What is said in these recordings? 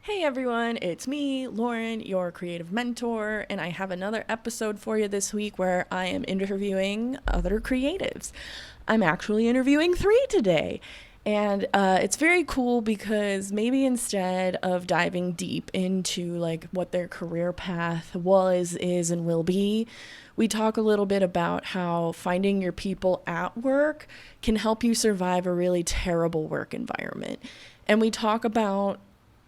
Hey everyone, it's me, Lauren, your creative mentor, and I have another episode for you this week where I am interviewing other creatives. I'm actually interviewing three today. And it's very cool because maybe instead of diving deep into like what their career path was, is, and will be, we talk a little bit about how finding your people at work can help you survive a really terrible work environment. And we talk about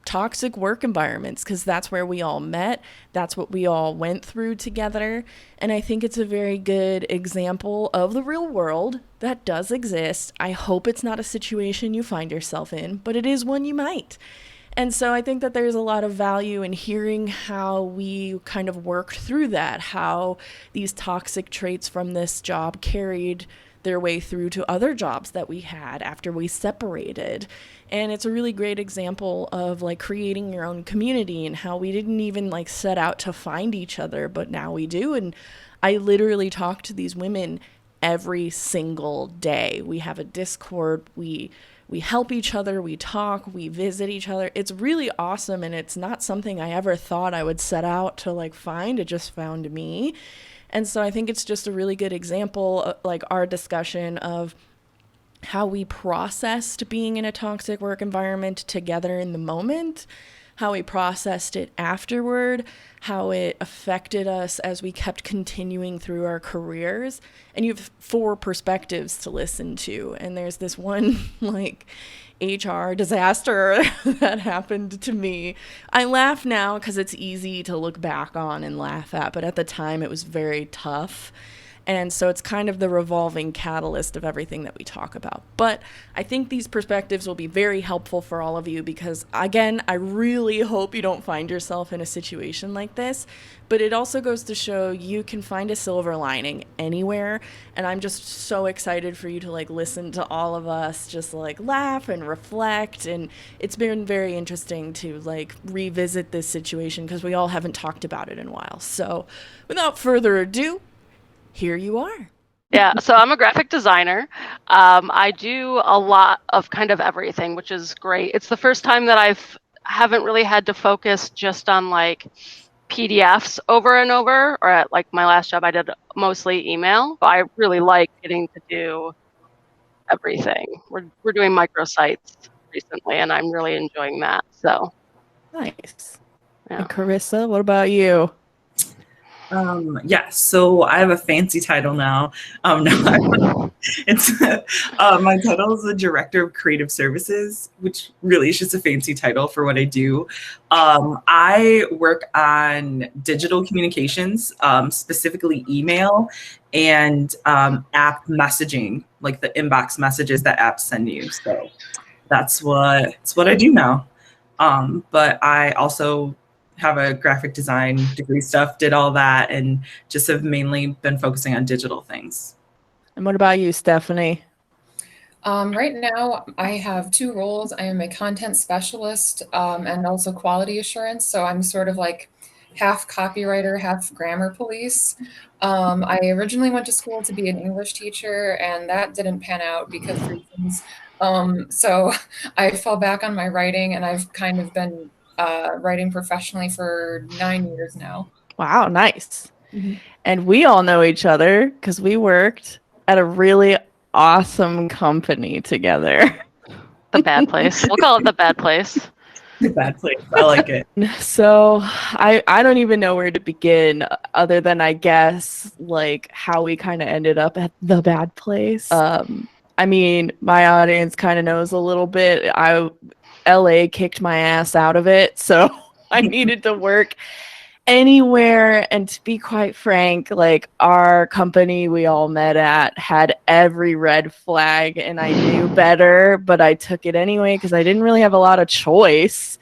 toxic work environments because that's where we all met. That's what we all went through together. And I think it's a very good example of the real world that does exist. I hope it's not a situation you find yourself in, but it is one you might. And so I think that there's a lot of value in hearing how we kind of worked through that, how these toxic traits from this job carried their way through to other jobs that we had after we separated. And it's a really great example of like creating your own community and how we didn't even like set out to find each other, but now we do. And I literally talk to these women every single day. We have a Discord, we help each other, we talk, we visit each other. It's really awesome, and it's not something I ever thought I would set out to like find. It just found me. And so I think it's just a really good example of, like, our discussion of how we processed being in a toxic work environment together in the moment, how we processed it afterward, how it affected us as we kept continuing through our careers. And you have four perspectives to listen to. And there's this one, like, HR disaster that happened to me. I laugh now because it's easy to look back on and laugh at, but at the time it was very tough. And so it's kind of the revolving catalyst of everything that we talk about. But I think these perspectives will be very helpful for all of you because, again, I really hope you don't find yourself in a situation like this. But it also goes to show you can find a silver lining anywhere. And I'm just so excited for you to like listen to all of us just like laugh and reflect. And it's been very interesting to like revisit this situation because we all haven't talked about it in a while. So without further ado, here you are. Yeah, so I'm a graphic designer. I do a lot of kind of everything, which is great. It's the first time that I've haven't really had to focus just on like PDFs over and over, or at like my last job, I did mostly email. I really like getting to do everything. We're doing microsites recently, and I'm really enjoying that. So Nice. yeah. And Carissa, what about you? Yes, so I have a fancy title now. No, it's my title is the Director of Creative Services, which really is just a fancy title for what I do. I work on digital communications, specifically email and app messaging, like the inbox messages that apps send you. So that's what I do now. But I also have a graphic design degree stuff, did all that, and just have mainly been focusing on digital things. And what about you, Stephanie? Right now, I have two roles. I am a content specialist and also quality assurance. So I'm sort of like half copywriter, half grammar police. I originally went to school to be an English teacher, and that didn't pan out because of reasons. So I fell back on my writing, and I've kind of been writing professionally for 9 years now. Wow, nice. And we all know each other because we worked at a really awesome company together. The bad place. We'll call it the bad place. Bad place. I like it. So I don't even know where to begin other than I guess like how we kind of ended up at the bad place. I mean, my audience kind of knows a little bit. LA kicked my ass out of it, so I needed to work anywhere. And to be quite frank, like our company we all met at had every red flag, and I knew better, but I took it anyway because I didn't really have a lot of choice.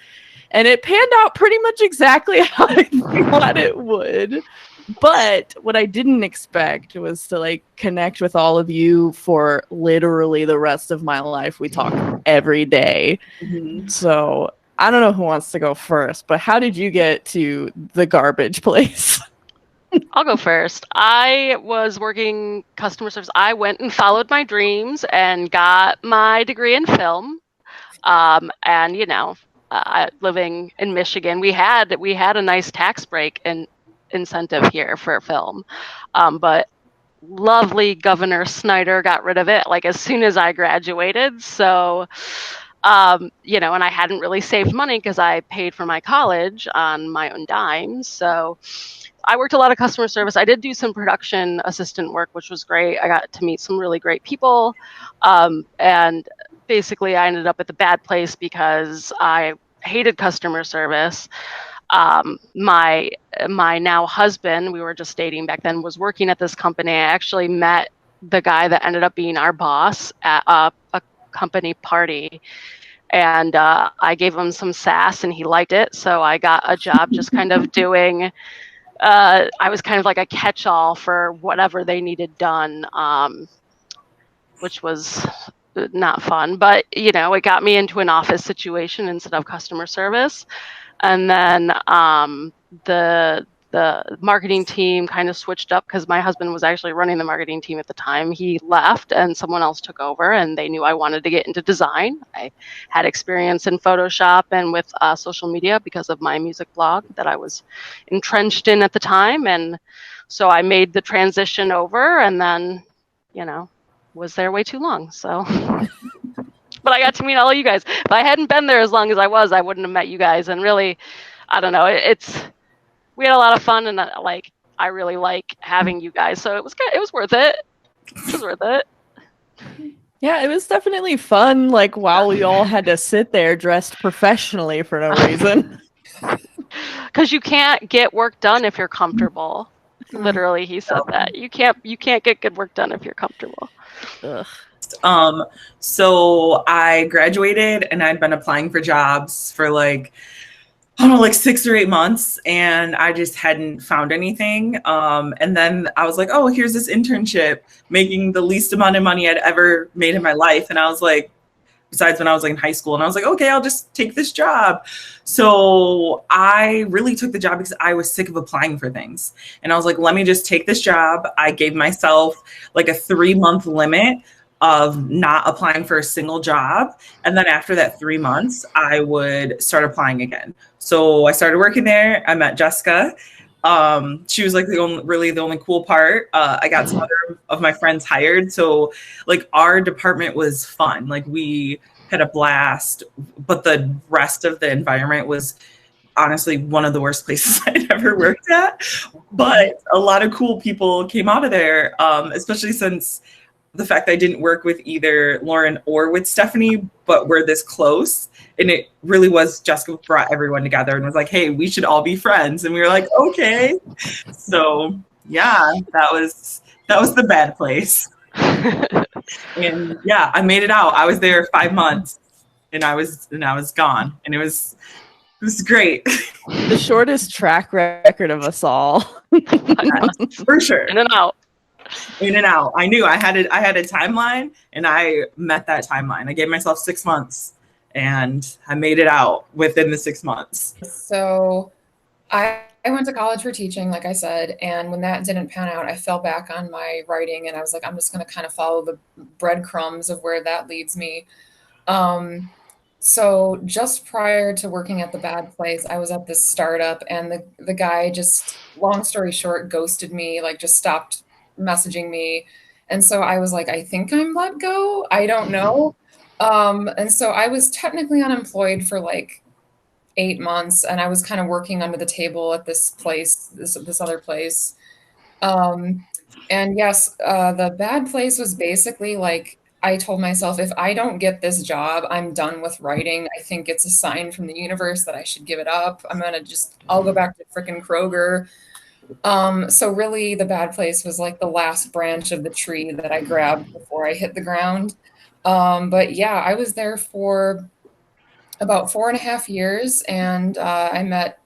And it panned out pretty much exactly how I thought it would. But what I didn't expect was to like connect with all of you for literally the rest of my life. We talk every day. Mhm. So I don't know who wants to go first, but how did you get to the garbage place? I'll go first. I was working customer service. I went and followed my dreams and got my degree in film. And living in Michigan, we had a nice tax break and incentive here for film, but lovely Governor Snyder got rid of it like as soon as I graduated. So, you know, and I hadn't really saved money because I paid for my college on my own dime. So I worked a lot of customer service. I did do some production assistant work, which was great. I got to meet some really great people. And basically I ended up at the bad place because I hated customer service. My now husband, we were just dating back then, was working at this company. I actually met the guy that ended up being our boss at a company party, and I gave him some sass and he liked it, so I got a job just kind of doing I was kind of like a catch-all for whatever they needed done, which was not fun, but you know, it got me into an office situation instead of customer service. And then the marketing team kind of switched up because my husband was actually running the marketing team at the time. He left and someone else took over, and they knew I wanted to get into design. I had experience in Photoshop and with social media because of my music blog that I was entrenched in at the time. And so I made the transition over, and then, you know, was there way too long. So but I got to meet all of you guys. If I hadn't been there as long as I was, I wouldn't have met you guys. And really, I don't know. We had a lot of fun, and I really like having you guys. So it was good. It was worth it. It was worth it. Yeah, it was definitely fun. Like while we all had to sit there dressed professionally for no reason. Because you can't get work done if you're comfortable. Literally, he said that you can't get good work done if you're comfortable. Ugh. So I graduated and I'd been applying for jobs for like, I don't know, like 6 or 8 months, and I just hadn't found anything. And then I was like, oh, here's this internship making the least amount of money I'd ever made in my life. And I was like, besides when I was like in high school, and I was like, okay, I'll just take this job. So I really took the job because I was sick of applying for things. And I was like, let me just take this job. I gave myself like a 3-month limit of not applying for a single job. And then after that 3 months, I would start applying again. So I started working there. I met Jessica. She was like the only cool part. I got some other of my friends hired. So like our department was fun. Like we had a blast, but the rest of the environment was honestly one of the worst places I'd ever worked at. But a lot of cool people came out of there, especially since the fact that I didn't work with either Lauren or with Stephanie, but we're this close. And it really was Jessica brought everyone together and was like, hey, we should all be friends. And we were like, okay. So yeah, that was the bad place. And yeah, I made it out. I was there 5 months and I was gone. And it was great. The shortest track record of us all. For sure. In and out. I knew I had a timeline, and I met that timeline. I gave myself 6 months, and I made it out within the 6 months. So I went to college for teaching, like I said, and when that didn't pan out, I fell back on my writing, and I was like, I'm just going to kind of follow the breadcrumbs of where that leads me. So just prior to working at the bad place, I was at this startup, and the guy just, long story short, ghosted me, like just stopped messaging me. And so I was like, I think I'm let go. I don't know. And so I was technically unemployed for like 8 months, and I was kind of working under the table at this place, this other place. And yes, the bad place was basically like, I told myself, if I don't get this job, I'm done with writing. I think it's a sign from the universe that I should give it up. I'll go back to frickin' Kroger. So really the bad place was like the last branch of the tree that I grabbed before I hit the ground. But yeah, I was there for about 4.5 years, and I met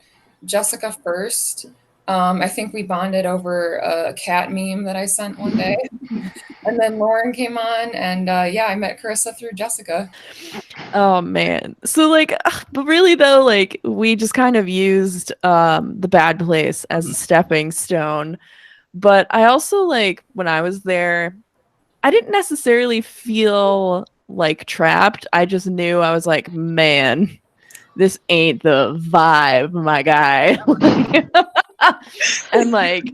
Jessica first. I think we bonded over a cat meme that I sent one day. And then Lauren came on, and yeah, I met Carissa through Jessica. Oh man. So like, but really though, like we just kind of used the bad place as a stepping stone. But I also like when I was there, I didn't necessarily feel like trapped. I just knew I was like, man, this ain't the vibe, my guy. And like,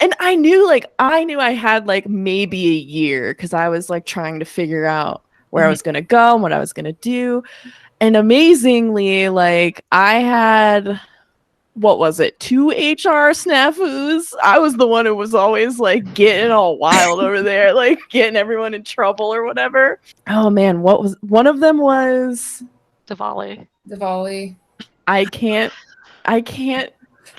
and I knew I had like maybe a year because I was like trying to figure out where I was going to go and what I was going to do. And amazingly, like I had, what was it, 2 HR snafus. I was the one who was always like getting all wild over there, like getting everyone in trouble or whatever. Oh man, what was one of them was Diwali. I can't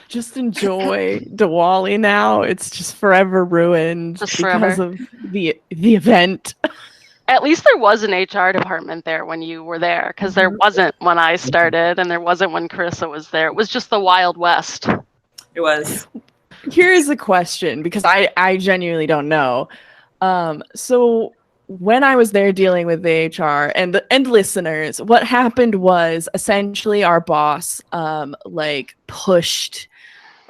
just enjoy Diwali now. It's just forever ruined because of the event. At least there was an HR department there when you were there, because there wasn't when I started, and there wasn't when Carissa was there. It was just the Wild West. It was. Here's a question, because I genuinely don't know. So when I was there dealing with the HR and listeners, what happened was essentially our boss like pushed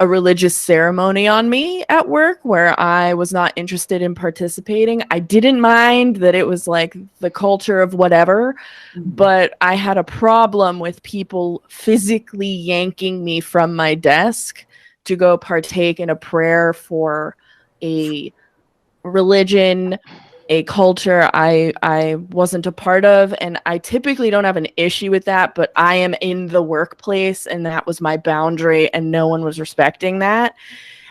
a religious ceremony on me at work where I was not interested in participating. I didn't mind that it was like the culture of whatever, but I had a problem with people physically yanking me from my desk to go partake in a prayer for a religion, a culture I wasn't a part of. And I typically don't have an issue with that, but I am in the workplace and that was my boundary and no one was respecting that.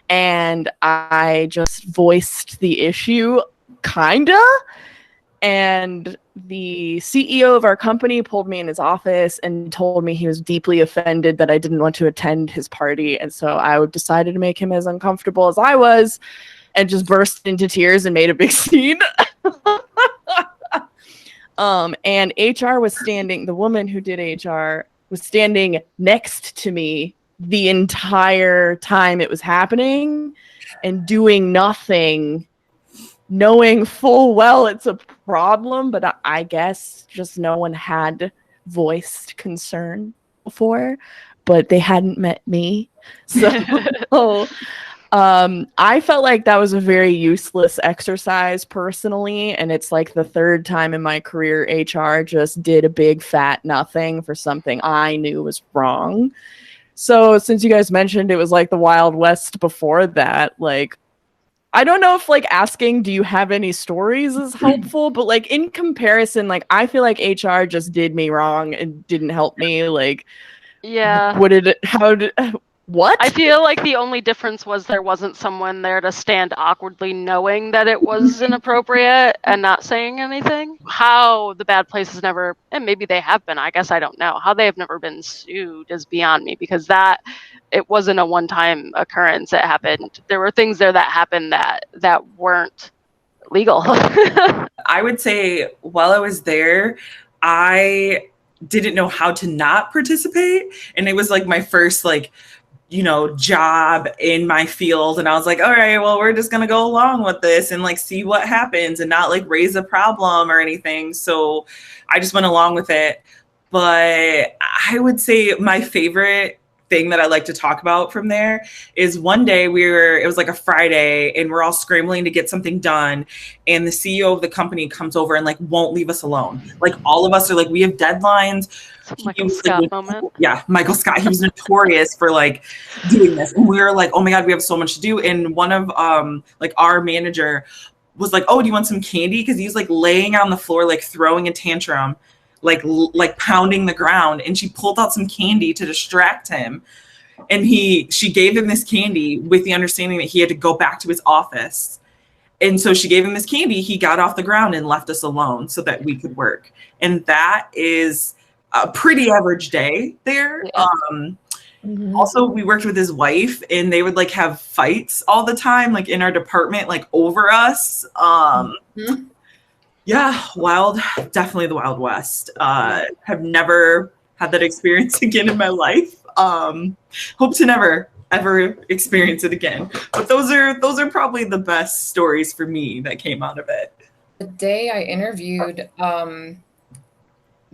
And I just voiced the issue, kinda. And the CEO of our company pulled me in his office and told me he was deeply offended that I didn't want to attend his party. And so I decided to make him as uncomfortable as I was and just burst into tears and made a big scene. And HR was standing, the woman who did HR was standing next to me the entire time it was happening and doing nothing, knowing full well it's a problem, but I guess just no one had voiced concern before, but they hadn't met me. So I felt like that was a very useless exercise personally, and it's like the third time in my career HR just did a big fat nothing for something I knew was wrong. So since you guys mentioned it was like the Wild West before that, like I don't know if like asking do you have any stories is helpful, but like in comparison, like I feel like HR just did me wrong and didn't help me. Like, yeah, what? I feel like the only difference was there wasn't someone there to stand awkwardly knowing that it was inappropriate and not saying anything. How the bad places never, and maybe they have been, I guess I don't know, how they have never been sued is beyond me, because it wasn't a one-time occurrence. It happened. There were things there that happened that weren't legal. I would say while I was there, I didn't know how to not participate. And it was like my first job in my field. And I was like, all right, well, we're just going to go along with this and like see what happens and not like raise a problem or anything. So I just went along with it. But I would say my favorite thing that I like to talk about from there is one day it was like a Friday and we're all scrambling to get something done. And the CEO of the company comes over and like won't leave us alone. Like all of us are like, we have deadlines. Michael Scott moment. Yeah, Michael Scott. He was notorious for like doing this. And we were like, oh my God, we have so much to do. And one of like our manager was like, oh, do you want some candy? Because he's like laying on the floor, like throwing a tantrum, like pounding the ground, and she pulled out some candy to distract him. And she gave him this candy with the understanding that he had to go back to his office. And so she gave him this candy. He got off the ground and left us alone so that we could work. And that is a pretty average day there. Yeah. Also, we worked with his wife, and they would like have fights all the time, like in our department, like over us. Yeah, definitely the Wild West. Have never had that experience again in my life. Hope to never ever experience it again. But those are probably the best stories for me that came out of it. The day I interviewed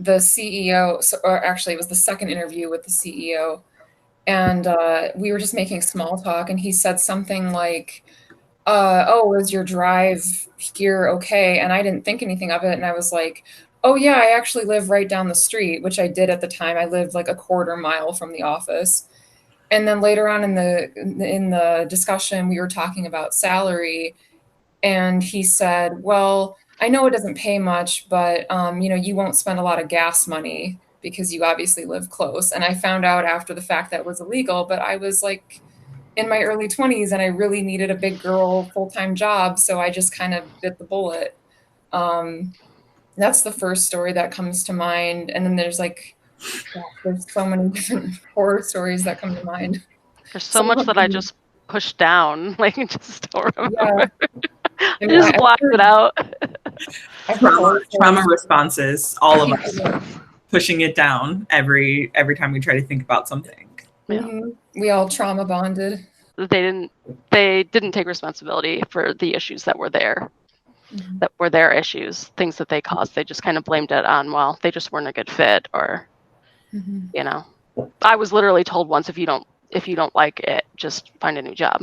the CEO, or actually it was the second interview with the CEO, and we were just making small talk, and he said something like, oh, is your drive here okay? And I didn't think anything of it. And I was like, Oh yeah, I actually live right down the street, which I did at the time. I lived like a quarter mile from the office. And then later on in the discussion, we were talking about salary, and he said, "Well, I know it doesn't pay much, but you won't spend a lot of gas money because you obviously live close." And I found out after the fact that was illegal, but I was like in my early 20s and I really needed a big girl full-time job, so I just kind of bit the bullet. Um, that's the first story that comes to mind, and then there's so many different horror stories that come to mind. There's so Some much of that I them, just pushed down, like just don't yeah. remember. I I mean, just blocked it out. I've heard horror Trauma stories. responses, all of us Yeah. pushing it down every time we try to think about something. Yeah. Mhm. We all trauma bonded. They didn't take responsibility for the issues that were there, Mhm. that were their issues, things that they caused. They just kind of blamed it on, well, they just weren't a good fit, or Mhm. I was literally told once, if you don't like it, just find a new job.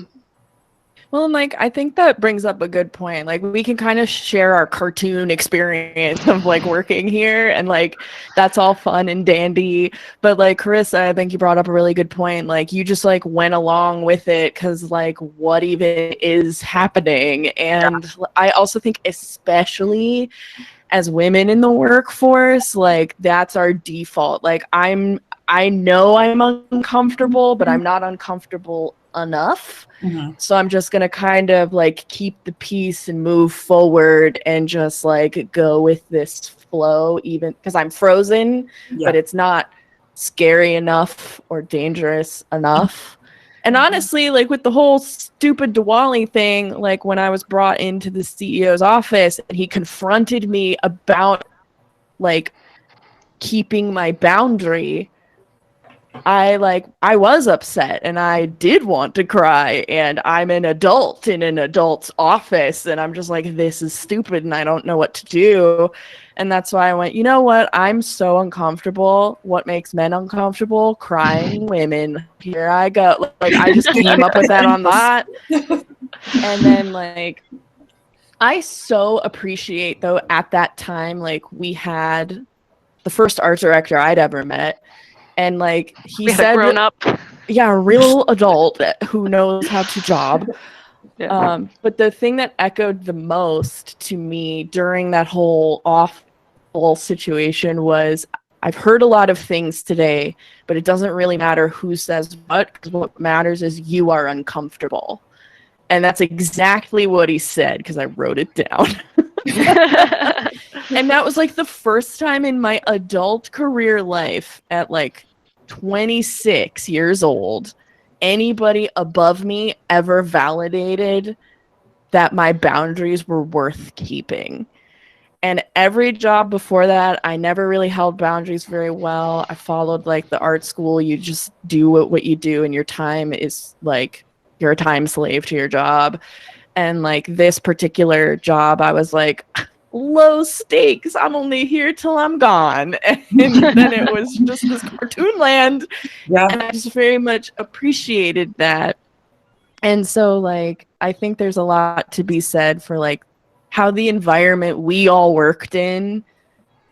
Well, and like I think that brings up a good point. Like we can kind of share our cartoon experience of like working here, and like that's all fun and dandy. But like Carissa, I think you brought up a really good point. Like you just like went along with it because like what even is happening? And I also think especially as women in the workforce, like that's our default. Like I know I'm uncomfortable, but I'm not uncomfortable enough. Mm-hmm. So I'm just going to kind of like keep the peace and move forward and just like go with this flow, even because I'm frozen, Yeah. but it's not scary enough or dangerous enough. And honestly, like with the whole stupid Diwali thing, like when I was brought into the CEO's office and he confronted me about like keeping my boundary, I was upset and I did want to cry, and I'm an adult in an adult's office and I'm just like, this is stupid and I don't know what to do. And that's why I went, you know what? I'm so uncomfortable. What makes men uncomfortable? Crying women. Here I go. Like I just came up with that on the spot. And then like I so appreciate though at that time, like we had the first art director I'd ever met. And like he We had a said, grown up. yeah, a real adult who knows how to job. Yeah. But the thing that echoed the most to me during that whole awful situation was I've heard a lot of things today, but it doesn't really matter who says what, because what matters is you are uncomfortable. And that's exactly what he said, because I wrote it down. And that was like the first time in my adult career life at like 26 years old, anybody above me ever validated that my boundaries were worth keeping. And every job before that, I never really held boundaries very well. I followed like the art school. You just do what you do, and your time is like, you're a time slave to your job. And like this particular job, I was like, low stakes. I'm only here till I'm gone. And then it was just this cartoon land. Yeah. And I just very much appreciated that. And so like I think there's a lot to be said for like how the environment we all worked in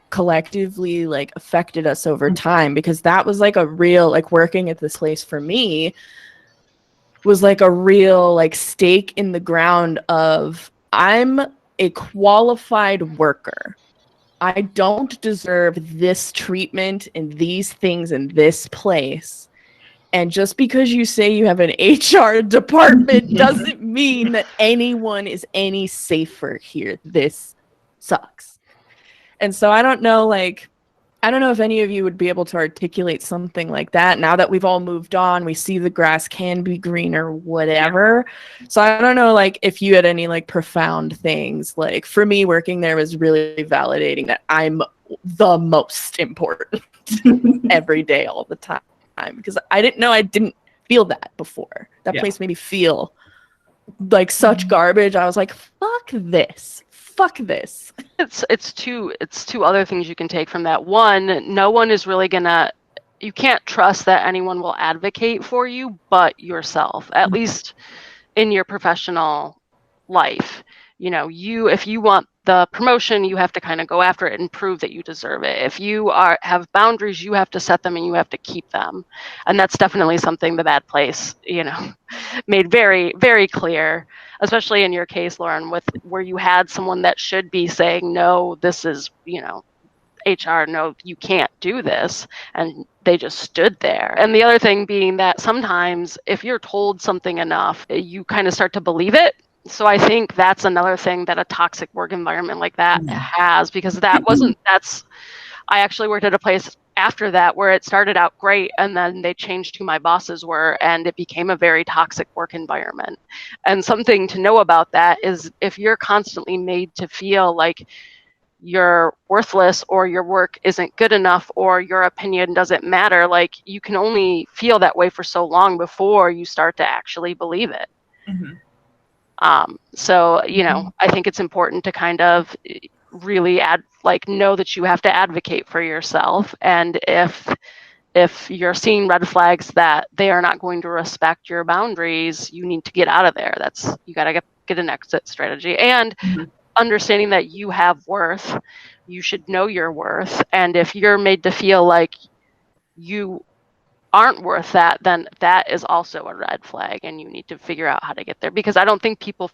collectively like affected us over time, because that was like a real, like working at this place for me was like a real like stake in the ground of I'm a qualified worker. I don't deserve this treatment and these things in this place. And just because you say you have an HR department doesn't mean that anyone is any safer here. This sucks. And so I don't know if any of you would be able to articulate something like that. Now that we've all moved on, we see the grass can be greener, whatever. So I don't know, like, if you had any, like, profound things. Like, for me, working there was really validating that I'm the most important every day, all the time. Because I didn't feel that before. That place made me feel like such garbage. I was like, fuck this. Fuck this. It's two other things you can take from that. One, no one is really you can't trust that anyone will advocate for you but yourself, at least in your professional life. if you want the promotion, you have to kind of go after it and prove that you deserve it. If you have boundaries, you have to set them and you have to keep them. And that's definitely something the Bad Place, made very, very clear, especially in your case, Lauren, with where you had someone that should be saying, no, this is, HR, no, you can't do this. And they just stood there. And the other thing being that sometimes if you're told something enough, you kind of start to believe it. So I think that's another thing that a toxic work environment like that has, because I actually worked at a place after that where it started out great and then they changed who my bosses were and it became a very toxic work environment. And something to know about that is if you're constantly made to feel like you're worthless or your work isn't good enough or your opinion doesn't matter, like you can only feel that way for so long before you start to actually believe it. So, I think it's important to kind of really know that you have to advocate for yourself. And if you're seeing red flags that they are not going to respect your boundaries, you need to get out of there. You got to get an exit strategy and understanding that you have worth. You should know your worth. And if you're made to feel like you aren't worth that, then that is also a red flag and you need to figure out how to get there, because I don't think people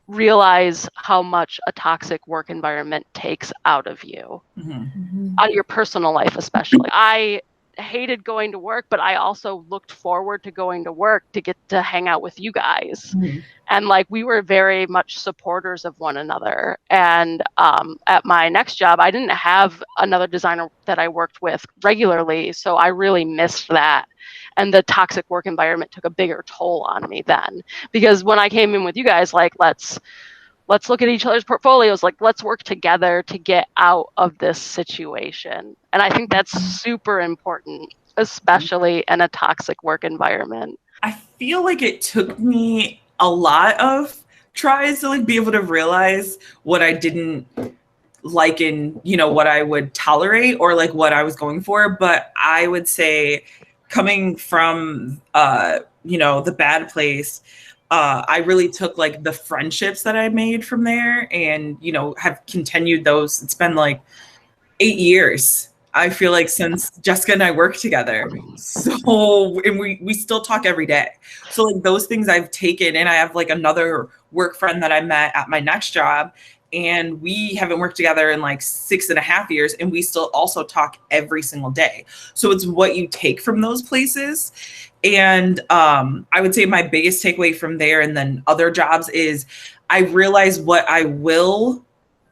realize how much a toxic work environment takes out of you, on your personal life especially. I hated going to work, but I also looked forward to going to work to get to hang out with you guys. And we were very much supporters of one another. And at my next job, I didn't have another designer that I worked with regularly. So I really missed that. And the toxic work environment took a bigger toll on me then. Because when I came in with you guys, let's look at each other's portfolios, let's work together to get out of this situation. And I think that's super important, especially in a toxic work environment. I feel like it took me a lot of tries to be able to realize what I didn't like and what I would tolerate or what I was going for. But I would say coming from the Bad Place, I really took the friendships that I made from there and have continued those. It's been 8 years, I feel like, since Jessica and I worked together. So, and we still talk every day. So those things I've taken, and I have another work friend that I met at my next job, and we haven't worked together in 6.5 years, and we still also talk every single day. So it's what you take from those places. And I would say my biggest takeaway from there and then other jobs is I realize what I will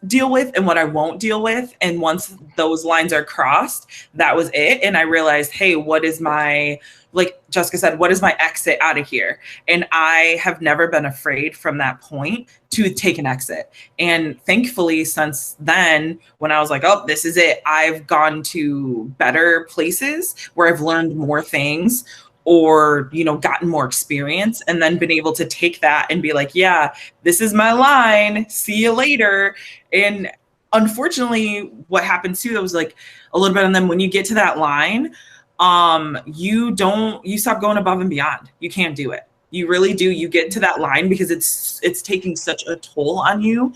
deal with and what I won't deal with. And once those lines are crossed, that was it. And I realized, hey, what is my, like Jessica said, what is my exit out of here? And I have never been afraid from that point to take an exit. And thankfully, since then, when I was like, oh, this is it, I've gone to better places where I've learned more things or, gotten more experience, and then been able to take that and be like, yeah, this is my line. See you later. And unfortunately, what happens too, that was a little bit on them. When you get to that line, you stop going above and beyond. You can't do it. You really do. You get to that line because it's taking such a toll on you.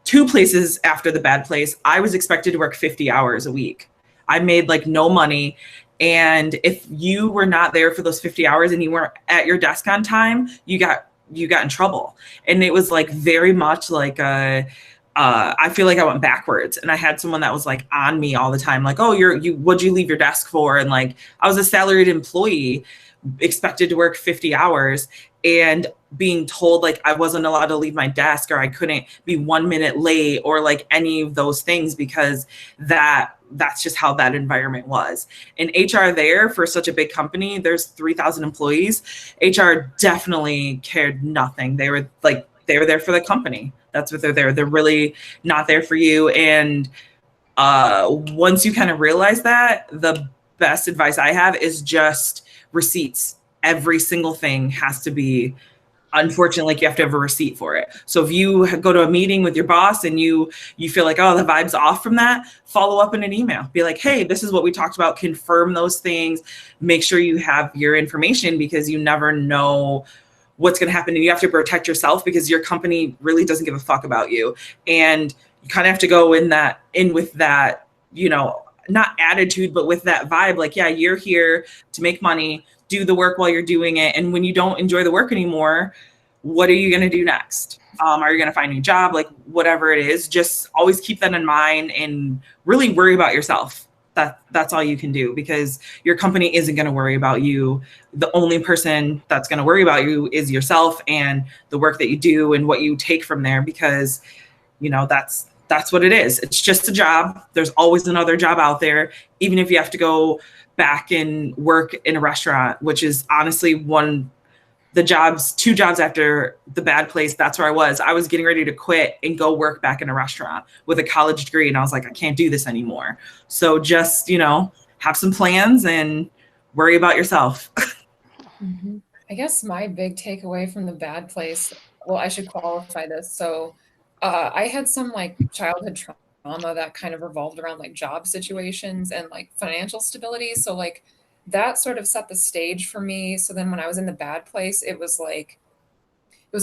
2 places after the Bad Place, I was expected to work 50 hours a week. I made no money. And if you were not there for those 50 hours and you weren't at your desk on time, you got in trouble. And it was very much I feel like I went backwards, and I had someone that was on me all the time. Oh, what'd you leave your desk for? And I was a salaried employee expected to work 50 hours and being told I wasn't allowed to leave my desk, or I couldn't be 1 minute late, or any of those things, because that's just how that environment was. And HR there, for such a big company, there's 3,000 employees. HR definitely cared nothing. They were there for the company. That's what they're there. They're really not there for you. And once you kind of realize that, the best advice I have is just receipts. Every single thing has to be, unfortunately, you have to have a receipt for it. So if you go to a meeting with your boss and you feel oh, the vibe's off from that, follow up in an email. Be hey, this is what we talked about. Confirm those things. Make sure you have your information, because you never know what's going to happen, and you have to protect yourself because your company really doesn't give a fuck about you. And you kind of have to go in with that, you know, not attitude, but with that vibe, like, yeah, you're here to make money, do the work while you're doing it. And when you don't enjoy the work anymore, what are you going to do next? Are you going to find a new job? Like, whatever it is, just always keep that in mind and really worry about yourself. That's all you can do, because your company isn't going to worry about you. The only person that's going to worry about you is yourself and the work that you do and what you take from there, because, you know, that's what it is. It's just a job. There's always another job out there, even if you have to go back and work in a restaurant, which is honestly two jobs after the bad place. That's where I was getting ready to quit and go work back in a restaurant with a college degree. And I was like, I can't do this anymore. So just, you know, have some plans and worry about yourself. Mm-hmm. I guess my big takeaway from the bad place, well, I should qualify this. So I had some like childhood trauma that kind of revolved around like job situations and like financial stability. So like that sort of set the stage for me. So then when I was in the bad place, it was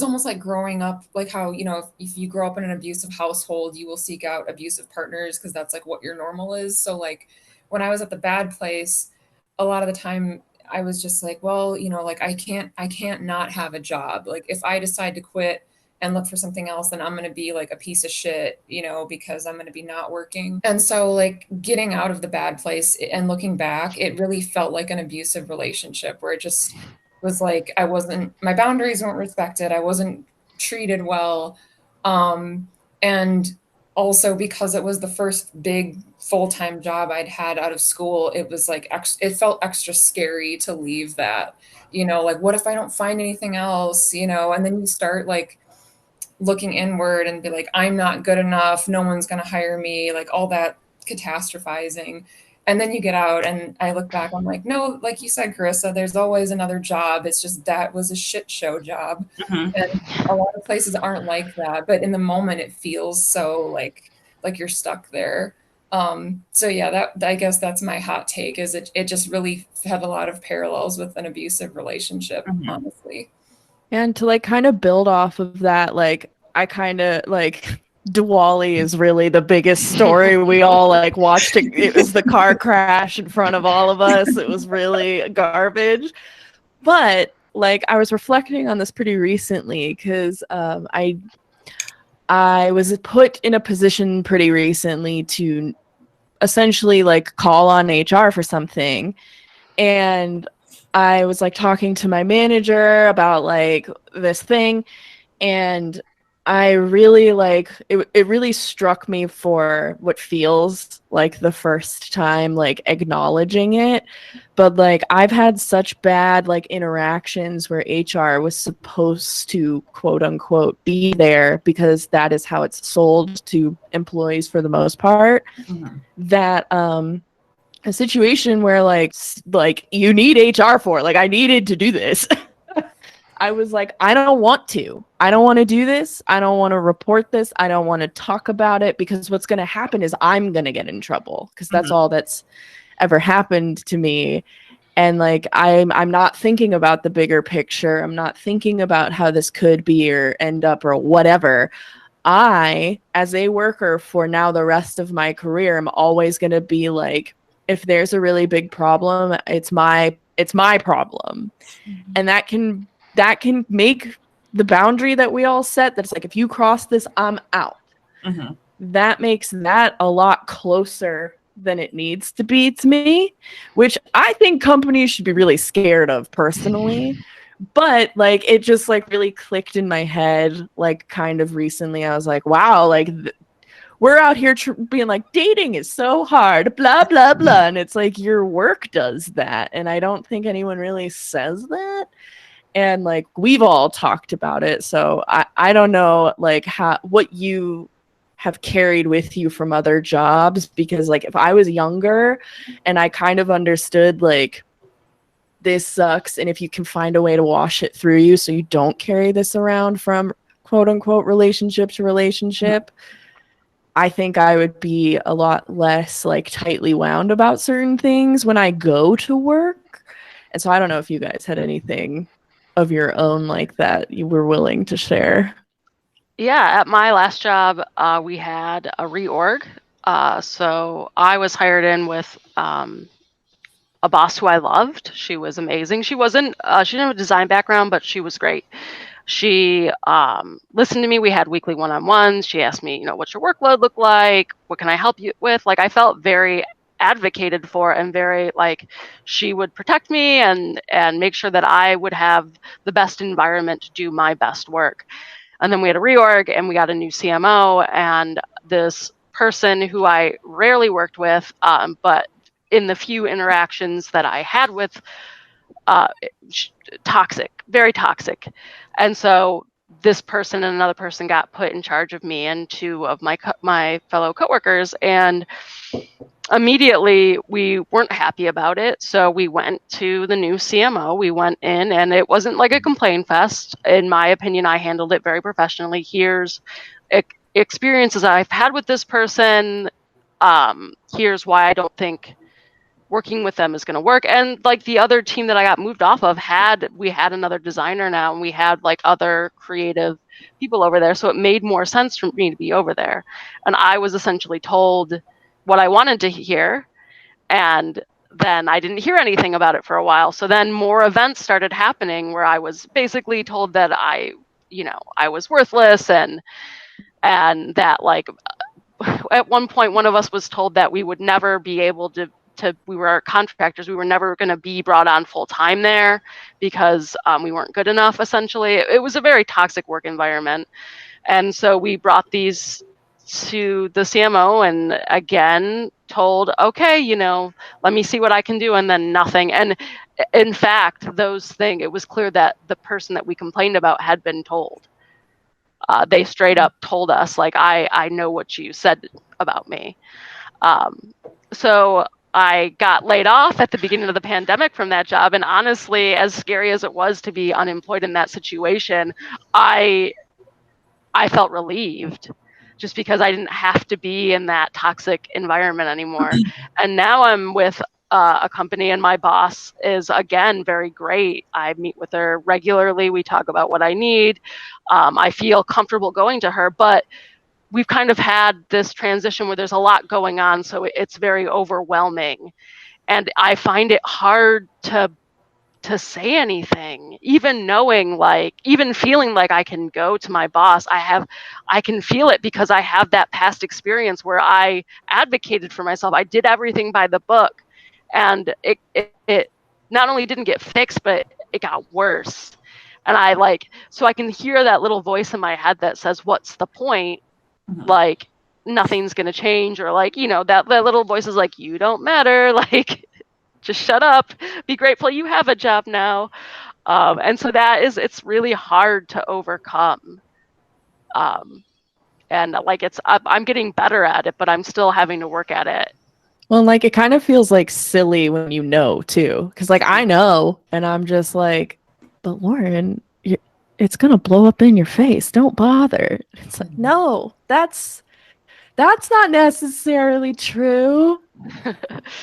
almost like growing up, like how, you know, if you grow up in an abusive household, you will seek out abusive partners because that's like what your normal is. So like when I was at the bad place, a lot of the time I was just like, well, you know, like I can't not have a job. Like if I decide to quit and look for something else, then I'm going to be like a piece of shit, you know, because I'm going to be not working. And so like getting out of the bad place and looking back, it really felt like an abusive relationship where it just was like, my boundaries weren't respected. I wasn't treated well. And also because it was the first big full-time job I'd had out of school, it was like, it felt extra scary to leave that, you know, like, what if I don't find anything else, you know? And then you start like looking inward and be like, I'm not good enough. No one's going to hire me, like all that catastrophizing. And then you get out and I look back, I'm like, no, like you said, Carissa, there's always another job. It's just that was a shit show job. Mm-hmm. And a lot of places aren't like that. But in the moment, it feels so like you're stuck there. So yeah, I guess that's my hot take, is it just really had a lot of parallels with an abusive relationship, mm-hmm. honestly. And to like kind of build off of that, like I kind of like Diwali is really the biggest story. We all like watched it. It was the car crash in front of all of us. It was really garbage. But like I was reflecting on this pretty recently because I was put in a position pretty recently to essentially like call on HR for something. And I was like talking to my manager about like this thing, and I really like it really struck me for what feels like the first time like acknowledging it. But like I've had such bad like interactions where HR was supposed to quote unquote be there because that is how it's sold to employees for the most part, mm-hmm. that a situation where like you need HR for, like I needed to do this. I was like, I don't want to do this. I don't want to report this. I don't want to talk about it, because what's going to happen is I'm going to get in trouble, because that's mm-hmm. all that's ever happened to me. And like, I'm not thinking about the bigger picture. I'm not thinking about how this could be or end up or whatever. I, as a worker for now the rest of my career, I'm always going to be like, if there's a really big problem, it's my problem. Mm-hmm. And that can make the boundary that we all set, that's like, if you cross this, I'm out. Mm-hmm. That makes that a lot closer than it needs to be to me, which I think companies should be really scared of personally. But like, it just like really clicked in my head, like kind of recently. I was like, wow, like we're out here being like, dating is so hard, blah, blah, blah. And it's like, your work does that. And I don't think anyone really says that. And like, we've all talked about it. So I don't know like what you have carried with you from other jobs, because like if I was younger and I kind of understood like, this sucks, and if you can find a way to wash it through you so you don't carry this around from quote unquote relationship to relationship, I think I would be a lot less like tightly wound about certain things when I go to work. And so I don't know if you guys had anything of your own like that you were willing to share? Yeah, at my last job, we had a reorg. So I was hired in with a boss who I loved. She was amazing. She didn't have a design background, but she was great. She listened to me. We had weekly one-on-ones. She asked me, what's your workload look like? What can I help you with? Like, I felt very advocated for, and very like she would protect me and make sure that I would have the best environment to do my best work. And then we had a reorg, and we got a new CMO, and this person who I rarely worked with, but in the few interactions that I had with, toxic, very toxic. And so this person and another person got put in charge of me and two of my fellow coworkers, and immediately we weren't happy about it. So we went to the new CMO. We went in, and it wasn't like a complaint fest. In my opinion, I handled it very professionally. Here's experiences I've had with this person. Here's why I don't think working with them is going to work. And like the other team that I got moved off of we had another designer now, and we had like other creative people over there. So it made more sense for me to be over there. And I was essentially told what I wanted to hear. And then I didn't hear anything about it for a while. So then more events started happening where I was basically told that I was worthless, and that like at one point, one of us was told that we would never be able to we were contractors. We were never going to be brought on full time there because we weren't good enough, essentially. It was a very toxic work environment. And so we brought these to the CMO, and again told, okay, let me see what I can do. And then nothing. And in fact, it was clear that the person that we complained about had been told. They straight up told us, like, I know what you said about me. So I got laid off at the beginning of the pandemic from that job. And honestly, as scary as it was to be unemployed in that situation, I felt relieved, just because I didn't have to be in that toxic environment anymore. And now I'm with a company, and my boss is, again, very great. I meet with her regularly. We talk about what I need. I feel comfortable going to her, but we've kind of had this transition where there's a lot going on, so it's very overwhelming. And I find it hard to say anything, even feeling like I can go to my boss. I can feel it because I have that past experience where I advocated for myself. I did everything by the book, and it not only didn't get fixed, but it got worse. And so I can hear that little voice in my head that says, what's the point? Like, nothing's going to change, or like, that little voice is like, you don't matter. Like, just shut up, be grateful you have a job now. And so it's really hard to overcome. And like, I'm getting better at it, but I'm still having to work at it. Well, like, it kind of feels like silly when too. Because like, I know, and I'm just like, but Lauren, it's going to blow up in your face. Don't bother. It's like, no, that's not necessarily true.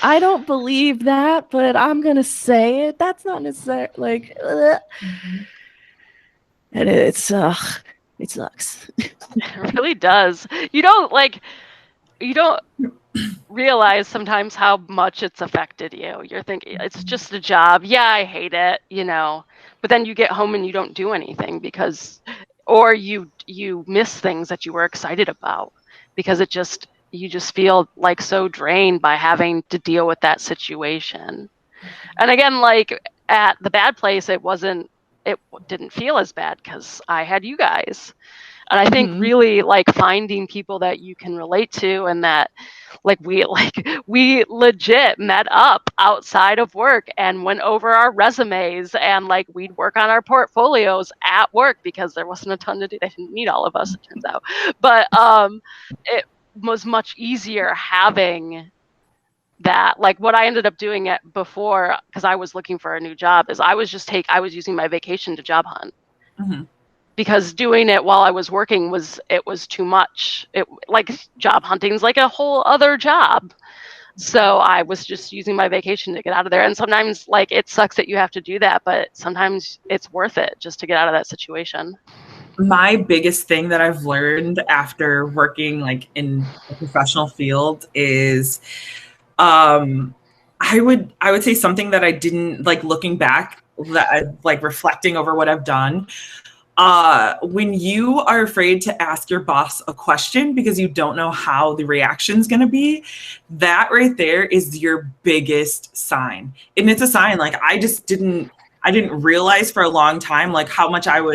I don't believe that, but I'm going to say it. That's not necessarily like, and it sucks. It really does. You don't realize sometimes how much it's affected you. You're thinking it's just a job. Yeah, I hate it, but then you get home and you don't do anything or you miss things that you were excited about, because you just feel like so drained by having to deal with that situation. And again, like at the bad place, it didn't feel as bad because I had you guys. And I think really like finding people that you can relate to, and that we legit met up outside of work and went over our resumes, and like we'd work on our portfolios at work because there wasn't a ton to do. They didn't need all of us, it turns out. But it was much easier having that. Like what I ended up doing it before, because I was looking for a new job, is I was using my vacation to job hunt. Mm-hmm. Because doing it while I was working was too much. It like job hunting is like a whole other job. So I was just using my vacation to get out of there. And sometimes like it sucks that you have to do that, but sometimes it's worth it just to get out of that situation. My biggest thing that I've learned after working like in a professional field is I would say something that I didn't like looking back, that I, like reflecting over what I've done. When you are afraid to ask your boss a question because you don't know how the reaction's going to be, that right there is your biggest sign. And it's a sign like I didn't realize for a long time like how much time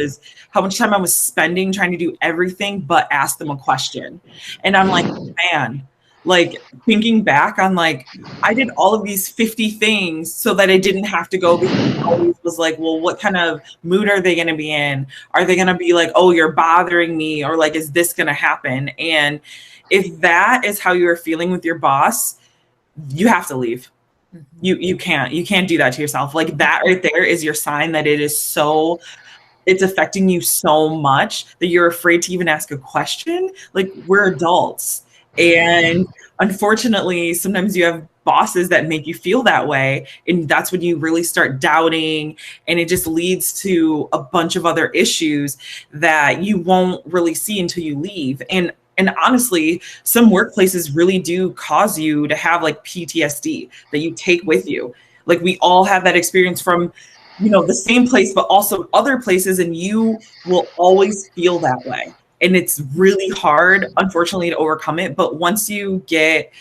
I was spending trying to do everything but ask them a question. And I'm like, man, like thinking back on like I did all of these 50 things so that I didn't have to go, because I always was like, well, what kind of mood are they going to be in? Are they going to be like, oh, you're bothering me? Or like, is this going to happen? And if that is how you are feeling with your boss, you have to leave. You can't do that to yourself. Like that right there is your sign that it's affecting you so much that you're afraid to even ask a question. Like we're adults. And unfortunately, sometimes you have bosses that make you feel that way. And that's when you really start doubting. And it just leads to a bunch of other issues that you won't really see until you leave. And honestly, some workplaces really do cause you to have like PTSD that you take with you. Like we all have that experience from, the same place, but also other places, and you will always feel that way. And it's really hard, unfortunately, to overcome it. But once you get,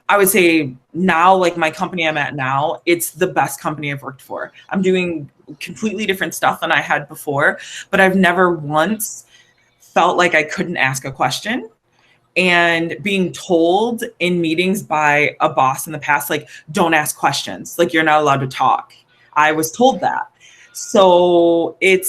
I would say now, like my company I'm at now, it's the best company I've worked for. I'm doing completely different stuff than I had before, but I've never once felt like I couldn't ask a question. And being told in meetings by a boss in the past, like, don't ask questions, like you're not allowed to talk. I was told that. So it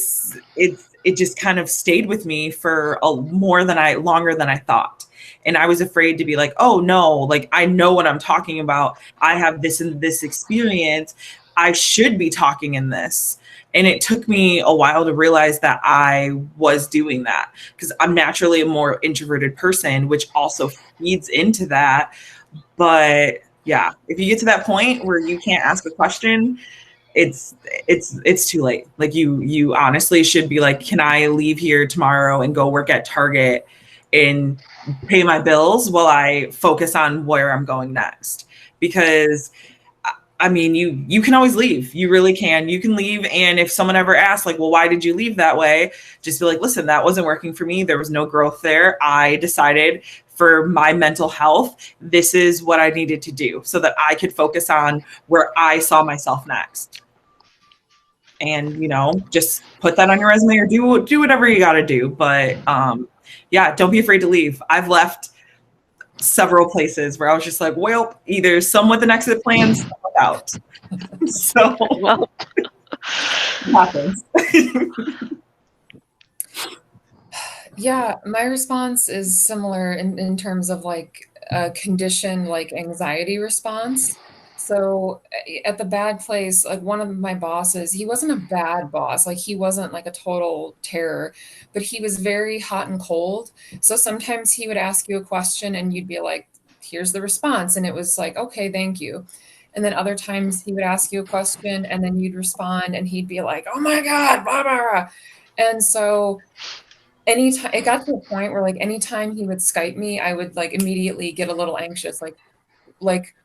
just kind of stayed with me for longer than I thought. And I was afraid to be like, oh no, like I know what I'm talking about. I have this and this experience. I should be talking in this. And it took me a while to realize that I was doing that, because I'm naturally a more introverted person, which also feeds into that. But yeah, if you get to that point where you can't ask a question, it's too late. Like you honestly should be like, can I leave here tomorrow and go work at Target and pay my bills while I focus on where I'm going next? Because I mean, you can always leave. You really can. You can leave. And if someone ever asks, like, well, why did you leave that way? Just be like, listen, that wasn't working for me. There was no growth there. I decided for my mental health, this is what I needed to do so that I could focus on where I saw myself next. And, just put that on your resume or do whatever you got to do. But yeah, don't be afraid to leave. I've left several places where I was just like, well, either some with an exit plan, some without. So Well, it happens. Yeah, my response is similar in terms of like a condition like anxiety response. So at the bad place, like one of my bosses, he wasn't a bad boss. Like he wasn't like a total terror, but he was very hot and cold. So sometimes he would ask you a question and you'd be like, here's the response. And it was like, okay, thank you. And then other times he would ask you a question and then you'd respond and he'd be like, oh my God, blah, blah, blah. And so anytime it got to a point where like anytime he would Skype me, I would like immediately get a little anxious, like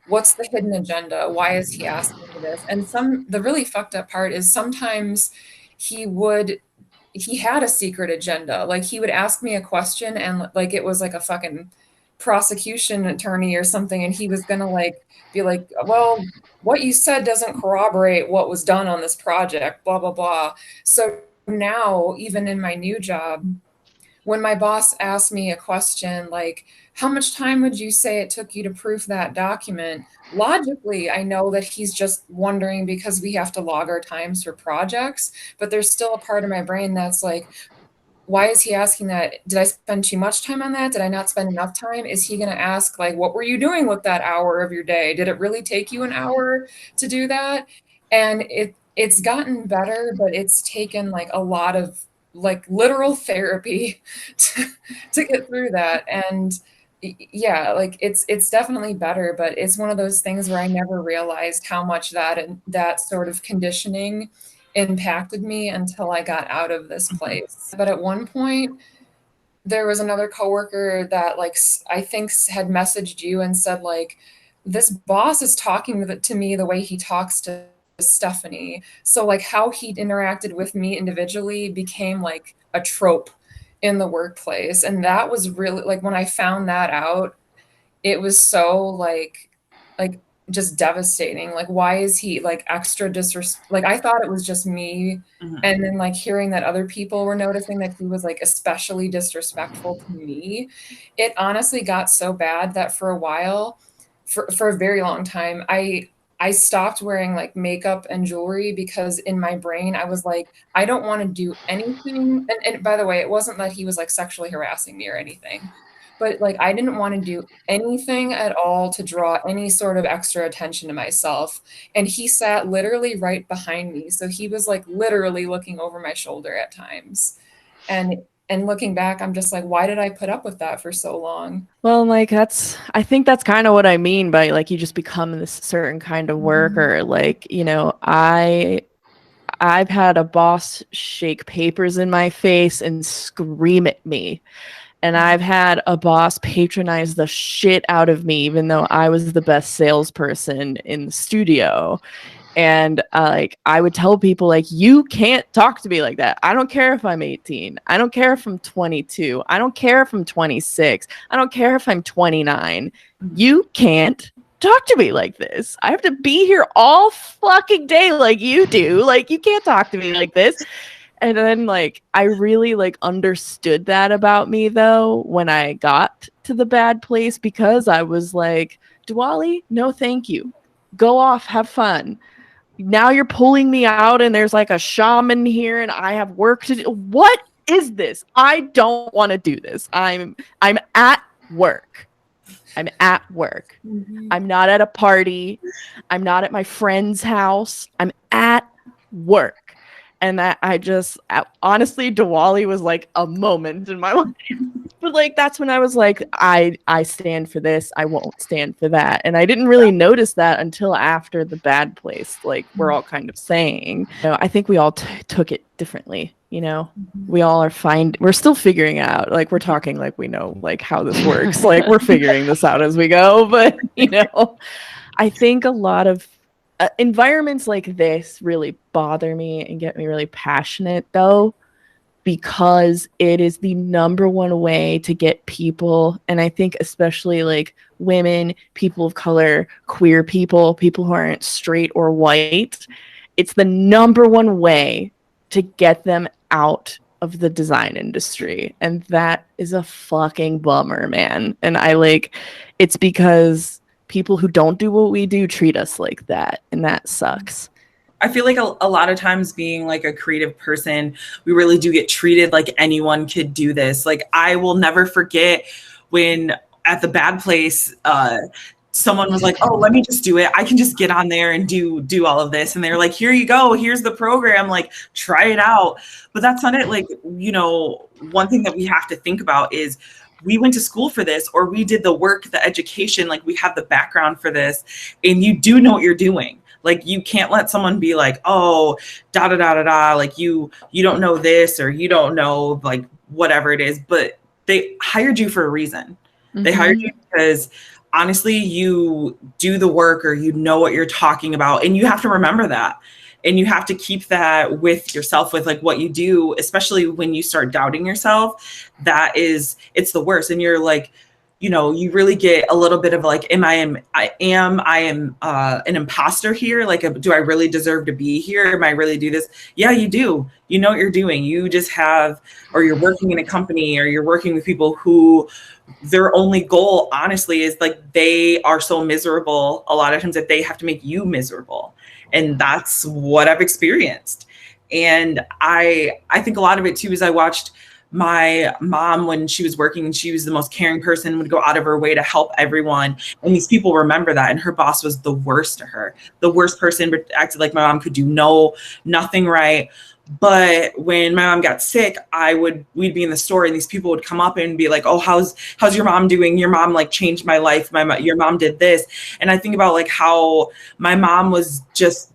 what's the hidden agenda? Why is he asking me this? And the really fucked up part is sometimes he had a secret agenda. Like he would ask me a question and like it was like a fucking prosecution attorney or something, and he was gonna like be like, well, what you said doesn't corroborate what was done on this project, blah blah blah. So now, even in my new job, when my boss asked me a question like, how much time would you say it took you to proof that document? Logically, I know that he's just wondering because we have to log our times for projects, but there's still a part of my brain that's like, why is he asking that? Did I spend too much time on that? Did I not spend enough time? Is he going to ask, like, what were you doing with that hour of your day? Did it really take you an hour to do that? And it's gotten better, but it's taken like a lot of like literal therapy to get through that. And yeah, like it's definitely better, but it's one of those things where I never realized how much that sort of conditioning impacted me until I got out of this place. But at one point, there was another coworker that like I think had messaged you and said like, this boss is talking to me the way he talks to Stephanie. So like how he interacted with me individually became like a trope in the workplace. And that was really like when I found that out, it was so like just devastating. Like why is he like extra like I thought it was just me. Mhm. And then like hearing that other people were noticing that he was like especially disrespectful to me, it honestly got so bad that for a while, for a very long time, I stopped wearing like makeup and jewelry because in my brain I was like, I don't want to do anything. And by the way, it wasn't that he was like sexually harassing me or anything, but like I didn't want to do anything at all to draw any sort of extra attention to myself. And he sat literally right behind me. So he was like literally looking over my shoulder at times. And looking back, I'm just like, why did I put up with that for so long? Well, like I think that's kind of what I mean by like you just become this certain kind of worker. Like, you know, I've had a boss shake papers in my face and scream at me. And I've had a boss patronize the shit out of me, even though I was the best salesperson in the studio. And like I would tell people like, you can't talk to me like that. I don't care if I'm 18. I don't care if I'm 22. I don't care if I'm 26. I don't care if I'm 29. You can't talk to me like this. I have to be here all fucking day like you do. Like you can't talk to me like this. And then like I really like understood that about me though when I got to the bad place, because I was like, Diwali, no thank you. Go off, have fun. Now you're pulling me out and there's like a shaman here and I have work to do. What is this? I don't want to do this. I'm at work. I'm at work. I'm not at a party. I'm not at my friend's house. I'm at work. And that honestly, Diwali was like a moment in my life. But like that's when I was like, I stand for this. I won't stand for that. And I didn't really notice that until after the bad place. Like we're all kind of saying, you know, I think we all took it differently. You know, we all are we're still figuring out. Like we're talking like we know like how this works. Like we're figuring this out as we go. But you know, I think a lot of environments like this really bother me and get me really passionate though, because it is the number one way to get people, and I think especially like women, people of color, queer people who aren't straight or white, it's the number one way to get them out of the design industry. And that is a fucking bummer, man. And it's because people who don't do what we do treat us like that, and that sucks. I feel like a lot of times being like a creative person, we really do get treated like anyone could do this. Like I will never forget when at the bad place, someone was like, oh, let me just do it. I can just get on there and do all of this. And they're like, here you go. Here's the program. Like, try it out. But that's not it. Like, you know, one thing that we have to think about is we went to school for this, or we did the work, the education, like we have the background for this, and you do know what you're doing. Like you can't let someone be like, oh, da da da da da, like you don't know this, or you don't know like whatever it is. But they hired you for a reason. Mm-hmm. They hired you because honestly, you do the work, or you know what you're talking about, and you have to remember that. And you have to keep that with yourself, with like what you do, especially when you start doubting yourself. It's the worst. And you're like, you know, you really get a little bit of like, am I an imposter here? Like, do I really deserve to be here? Am I really do this? Yeah, you do. You know what you're doing. You just or you're working in a company, or you're working with people who their only goal, honestly, is like they are so miserable a lot of times that they have to make you miserable. And that's what I've experienced. And I think a lot of it too is I watched my mom when she was working, and she was the most caring person, would go out of her way to help everyone. And these people remember that. And her boss was the worst to her, the worst person, but acted like my mom could do nothing right. But when my mom got sick, we'd be in the store and these people would come up and be like, oh, how's your mom doing? Your mom like changed my life. Your mom did this. And I think about like how my mom was just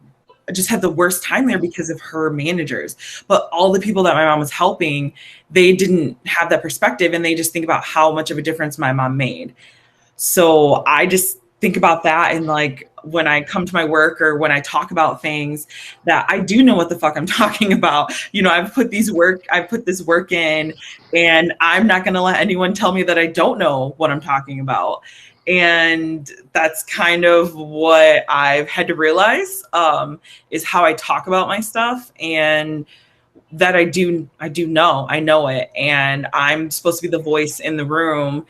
had the worst time there because of her managers. But all the people that my mom was helping, they didn't have that perspective, and they just think about how much of a difference my mom made. So I just think about that, and like when I come to my work or when I talk about things, that I do know what the fuck I'm talking about. You know, I've put this work in, and I'm not going to let anyone tell me that I don't know what I'm talking about. And that's kind of what I've had to realize, is how I talk about my stuff, and that I know it, and I'm supposed to be the voice in the room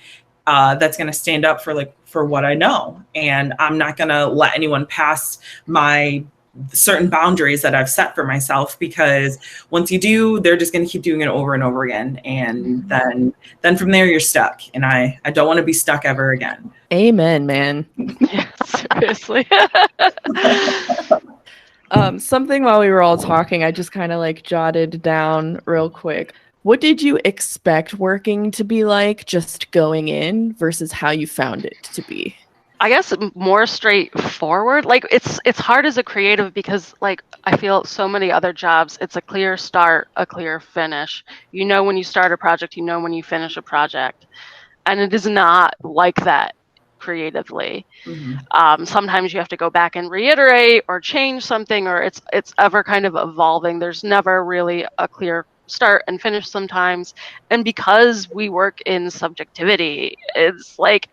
that's going to stand up for what I know. And I'm not going to let anyone pass my certain boundaries that I've set for myself, because once you do, they're just going to keep doing it over and over again. And then from there you're stuck. And I don't want to be stuck ever again. Amen, man. Yeah, seriously. Something while we were all talking, I just kind of like jotted down real quick. What did you expect working to be like just going in versus how you found it to be? I guess more straightforward. Like it's hard as a creative because like I feel so many other jobs, it's a clear start, a clear finish. You know when you start a project, you know when you finish a project. And it is not like that creatively. Mm-hmm. Sometimes you have to go back and reiterate or change something, or it's ever kind of evolving. There's never really a clear start and finish sometimes. And because we work in subjectivity, it's like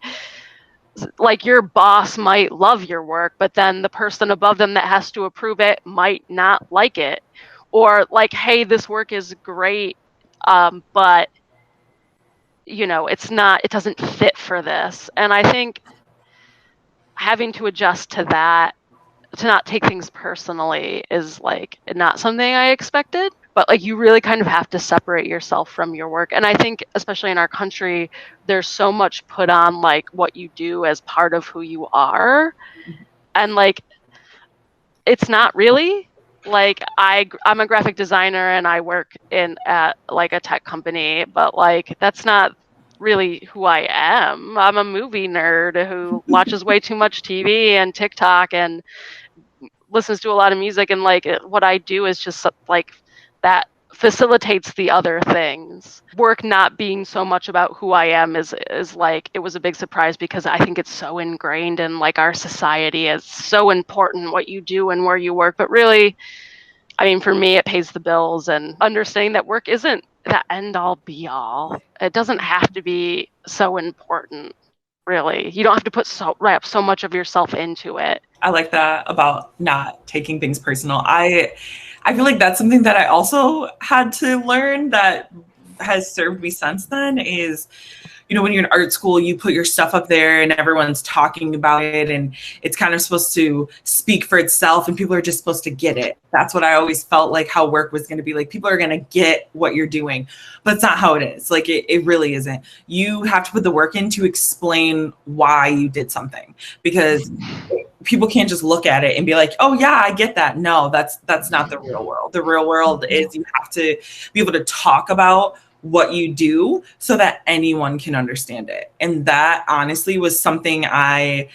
your boss might love your work, but then the person above them that has to approve it might not like it. Or like, hey, this work is great, but you know, it doesn't fit for this. And I think having to adjust to that, to not take things personally, is like not something I expected. But like you really kind of have to separate yourself from your work. And I think especially in our country, there's so much put on like what you do as part of who you are. And like it's not really. Like I'm a graphic designer and I work at like a tech company, but like that's not really who I am. I'm a movie nerd who watches way too much TV and TikTok and listens to a lot of music, and like what I do is just like that facilitates the other things. Work not being so much about who I am is like, it was a big surprise because I think it's so ingrained in like our society. It's so important what you do and where you work, but really, I mean, for me, it pays the bills, and understanding that work isn't the end all be all. It doesn't have to be so important, really. You don't have to wrap so much of yourself into it. I like that about not taking things personal. I feel like that's something that I also had to learn that has served me since then is, you know, when you're in art school, you put your stuff up there and everyone's talking about it and it's kind of supposed to speak for itself and people are just supposed to get it. That's what I always felt like how work was going to be like. People are going to get what you're doing, but it's not how it is. Like it really isn't. You have to put the work in to explain why you did something, because people can't just look at it and be like, oh yeah, I get that. No, that's not the real world. The real world is you have to be able to talk about what you do so that anyone can understand it. And that honestly was something I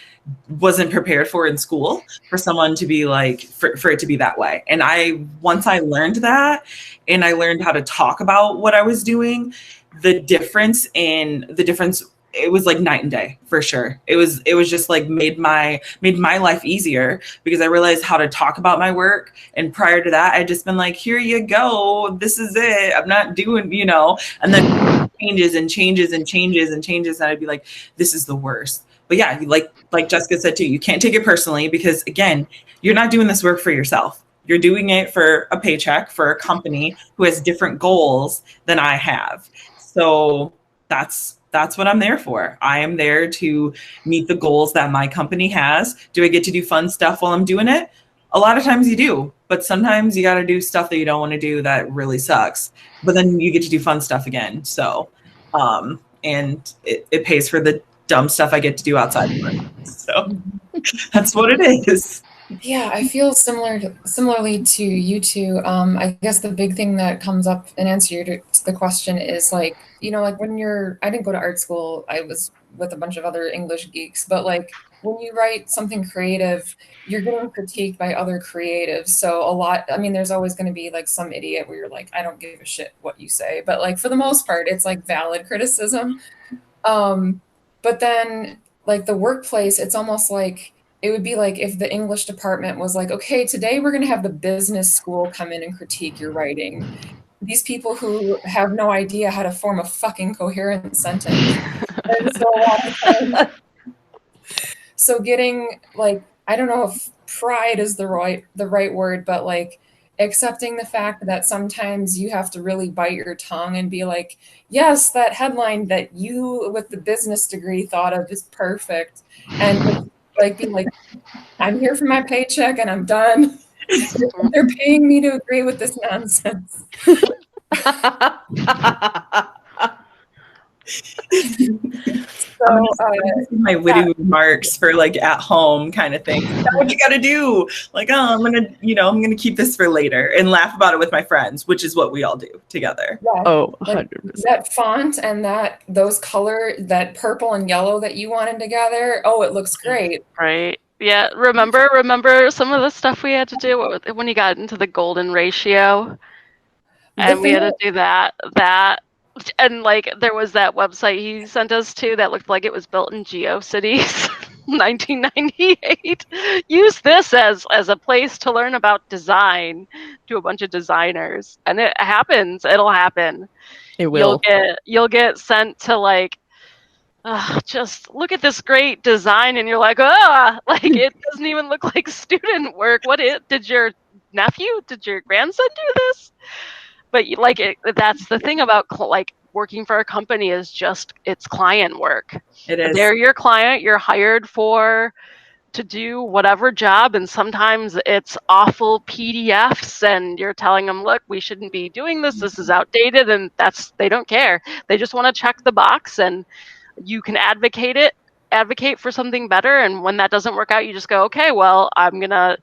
wasn't prepared for in school, for someone to be like, for it to be that way. And once I learned that and I learned how to talk about what I was doing, the difference, it was like night and day for sure. It was just like made my life easier because I realized how to talk about my work. And prior to that, I'd just been like, here you go. This is it. I'm not doing, and then changes and changes and changes and changes. And I'd be like, this is the worst. But yeah, like Jessica said too, you can't take it personally because again, you're not doing this work for yourself. You're doing it for a paycheck for a company who has different goals than I have. So that's what I'm there for. I am there to meet the goals that my company has. Do I get to do fun stuff while I'm doing it? A lot of times you do, but sometimes you got to do stuff that you don't want to do that really sucks. But then you get to do fun stuff again. So, and it pays for the dumb stuff I get to do outside of work. So that's what it is. Yeah, I feel similarly to you two. I guess the big thing that comes up in answer to the question is like, like when I didn't go to art school. I was with a bunch of other English geeks, but like when you write something creative, you're getting critiqued by other creatives. So I mean, there's always going to be like some idiot where you're like, I don't give a shit what you say. But like for the most part, it's like valid criticism. Um, but then, like the workplace, it's almost like it would be like if the English department was like, okay, today we're going to have the business school come in and critique your writing. These people who have no idea how to form a fucking coherent sentence. And so a lot of times, so getting like, I don't know if pride is the right word, but like accepting the fact that sometimes you have to really bite your tongue and be like, yes, that headline that you with the business degree thought of is perfect. And just, like be like, I'm here for my paycheck and I'm done. They're paying me to agree with this nonsense. I'm So gonna my witty remarks for like at home kind of thing. That's what you got to do. Like, oh, I'm gonna keep this for later and laugh about it with my friends, which is what we all do together. yeah, Oh, like 100%. that font and those color, that purple and yellow that you wanted together. Oh, it looks great. Right. Yeah. Remember some of the stuff we had to do when you got into the golden ratio, The and we thing had to do and like there was that website he sent us to that looked like it was built in GeoCities, 1998. Use this as a place to learn about design to a bunch of designers, and it happens. It'll happen. It will. You'll get sent to like, just look at this great design, and you're like, like it doesn't even look like student work. Did your did your grandson do this? But that's the thing about like working for a company is just it's client work. It is. They're your client. You're hired to do whatever job, and sometimes it's awful PDFs, and you're telling them, look, we shouldn't be doing this. This is outdated, and they don't care. They just want to check the box, and you can advocate for something better. And when that doesn't work out, you just go, okay, well, I'm gonna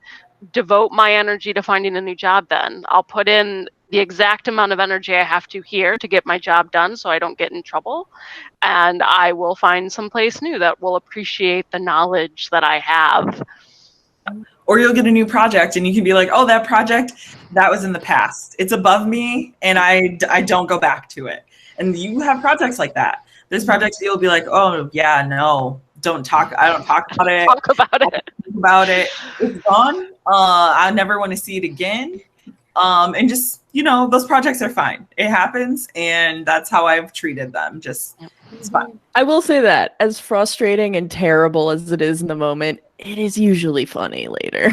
devote my energy to finding a new job. Then I'll put in the exact amount of energy I have to here to get my job done so I don't get in trouble, and I will find someplace new that will appreciate the knowledge that I have. Or you'll get a new project and you can be like, oh, that project, that was in the past. It's above me and I don't go back to it. And you have projects like that. There's projects you'll be like, oh, yeah, no, I don't talk about it. Talk about it. Think about it. It's gone. I never want to see it again. And just, those projects are fine. It happens. And that's how I've treated them. Just, it's fine. I will say that as frustrating and terrible as it is in the moment, it is usually funny later.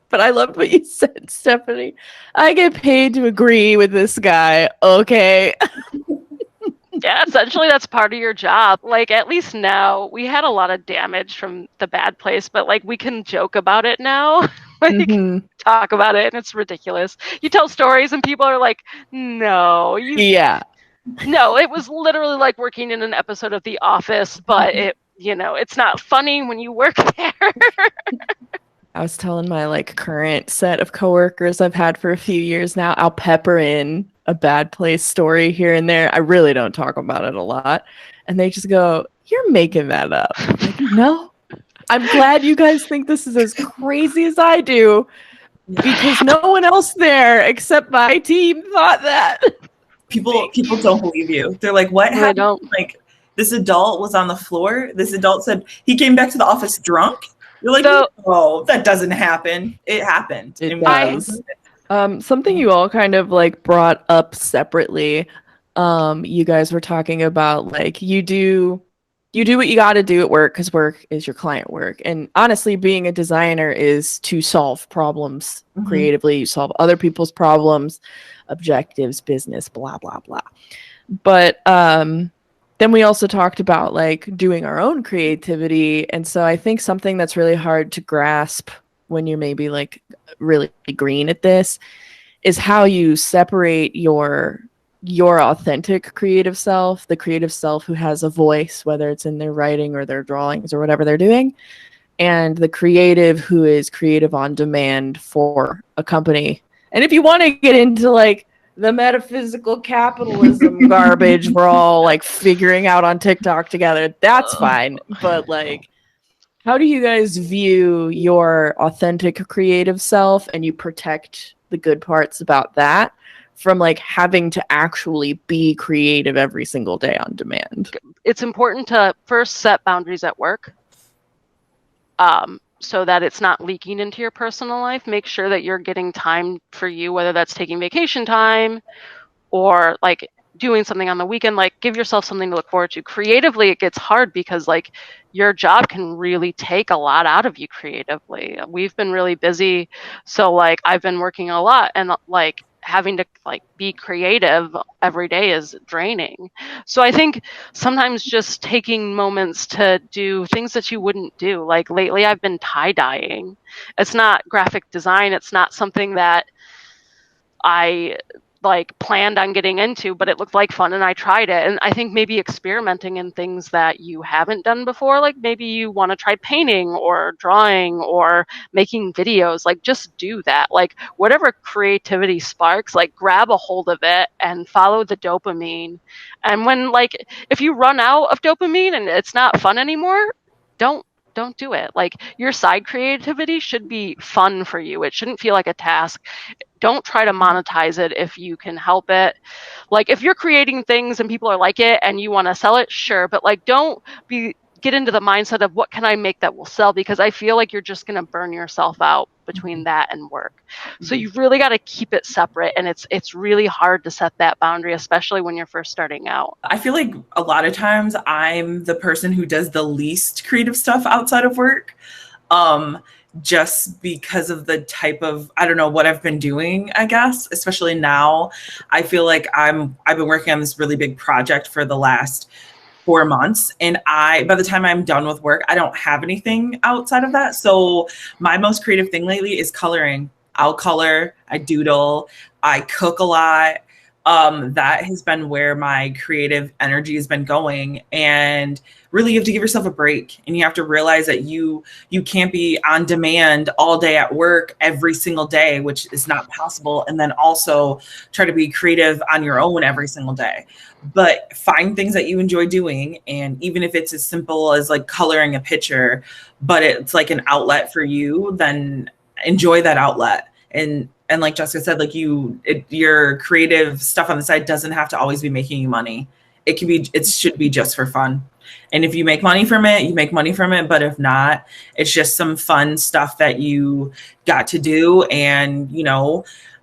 But I loved what you said, Stephanie. I get paid to agree with this guy. Okay. Yeah, essentially that's part of your job. Like, at least now, we had a lot of damage from the bad place, but like we can joke about it now. Like, talk about it, and it's ridiculous. You tell stories and people are like, no, Yeah. No, it was literally like working in an episode of The Office, but it's not funny when you work there. I was telling my like current set of coworkers I've had for a few years now, I'll pepper in a bad place story here and there. I really don't talk about it a lot. And they just go, you're making that up. I'm like, no, I'm glad you guys think this is as crazy as I do, because no one else there except my team thought that. People don't believe you. They're like, what happened? Don't. Like, this adult was on the floor. This adult said he came back to the office drunk. You're like, oh, that doesn't happen. It happened. It does. Something you all kind of like brought up separately. You guys were talking about like you do what you got to do at work because work is your client work. And honestly, being a designer is to solve problems creatively. You solve other people's problems, objectives, business, blah, blah, blah. But then we also talked about like doing our own creativity. And so I think something that's really hard to grasp when you're maybe like really green at this is how you separate your authentic creative self, the creative self who has a voice, whether it's in their writing or their drawings or whatever they're doing, and the creative who is creative on demand for a company. And if you want to get into like the metaphysical capitalism garbage we're all like figuring out on TikTok together, that's fine. But like, how do you guys view your authentic creative self, and you protect the good parts about that from like having to actually be creative every single day on demand? It's important to first set boundaries at work, so that it's not leaking into your personal life. Make sure that you're getting time for you, whether that's taking vacation time or like doing something on the weekend. Like, give yourself something to look forward to. Creatively, it gets hard because like your job can really take a lot out of you creatively. We've been really busy, so like I've been working a lot, and like having to like be creative every day is draining. So I think sometimes just taking moments to do things that you wouldn't do. Like lately I've been tie-dyeing. It's not graphic design, it's not something that I like planned on getting into, but it looked like fun and I tried it. And I think maybe experimenting in things that you haven't done before, like maybe you want to try painting or drawing or making videos, like just do that. Like whatever creativity sparks, like grab a hold of it and follow the dopamine. And when like if you run out of dopamine and it's not fun anymore, don't do it. Like your side creativity should be fun for you. It shouldn't feel like a task. Don't try to monetize it if you can help it. Like if you're creating things and people are like it and you want to sell it, sure, but like don't get into the mindset of what can I make that will sell, because I feel like you're just going to burn yourself out between that and work. So you've really got to keep it separate, and it's really hard to set that boundary, especially when you're first starting out. I feel like a lot of times I'm the person who does the least creative stuff outside of work. Just because of the type of, I don't know, what I've been doing, I guess, especially now. I feel like I've been working on this really big project for the last 4 months, and by the time I'm done with work, I don't have anything outside of that. So my most creative thing lately is coloring. I'll color, I doodle, I cook a lot. That has been where my creative energy has been going. And really, you have to give yourself a break, and you have to realize that you can't be on demand all day at work every single day, which is not possible. And then also try to be creative on your own every single day. But find things that you enjoy doing. And even if it's as simple as like coloring a picture, but it's like an outlet for you, then enjoy that outlet. And like Jessica said, like your creative stuff on the side doesn't have to always be making you money. It should be just for fun. And if you make money from it, you make money from it. But if not, it's just some fun stuff that you got to do. And,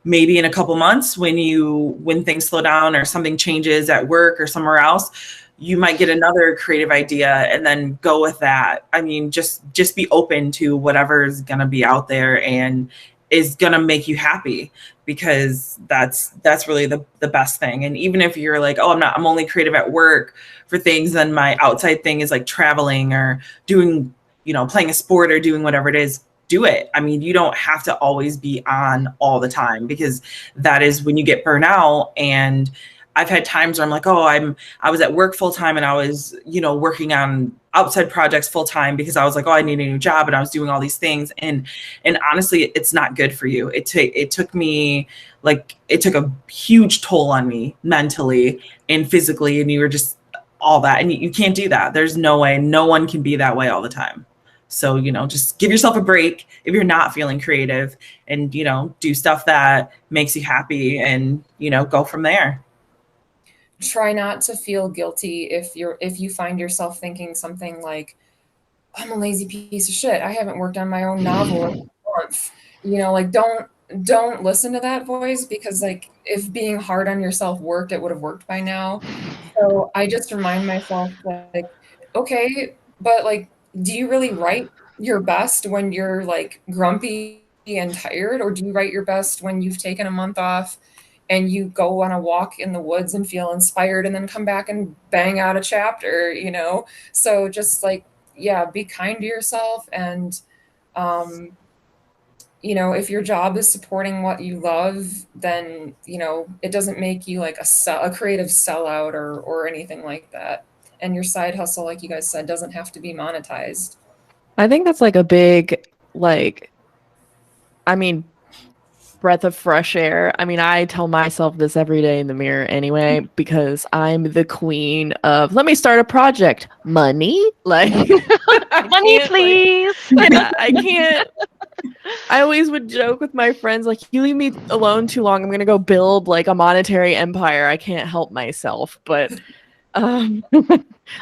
maybe in a couple months when things slow down or something changes at work or somewhere else, you might get another creative idea and then go with that. I mean, just be open to whatever's going to be out there and is going to make you happy, because that's really the best thing. And even if you're like, oh, I'm only creative at work for things, then my outside thing is like traveling or doing, playing a sport or doing whatever it is, do it. I mean, you don't have to always be on all the time, because that is when you get burnt out. And I've had times where I'm like, oh, I was at work full time and I was, working on outside projects full time because I was like, oh, I need a new job, and I was doing all these things. And honestly, it's not good for you. It took a huge toll on me mentally and physically, and you were just all that. And you can't do that. There's no way. No one can be that way all the time. So, just give yourself a break if you're not feeling creative, and, do stuff that makes you happy, and, go from there. Try not to feel guilty if you find yourself thinking something like, I'm a lazy piece of shit, I haven't worked on my own novel in a month. Like don't listen to that voice, because like if being hard on yourself worked, it would have worked by now. So I just remind myself, like, okay, but like, do you really write your best when you're like grumpy and tired, or do you write your best when you've taken a month off and you go on a walk in the woods and feel inspired and then come back and bang out a chapter, So just like, yeah, be kind to yourself. And, if your job is supporting what you love, then, it doesn't make you like a creative sellout or anything like that. And your side hustle, like you guys said, doesn't have to be monetized. I think that's like a big, like, I mean, breath of fresh air. I mean, I tell myself this every day in the mirror anyway, because I'm the queen of, let me start a project. Money? Like, I Money, can't, like, please. yeah, I can't. I always would joke with my friends, like, you leave me alone too long, I'm gonna go build like a monetary empire. I can't help myself. But I'm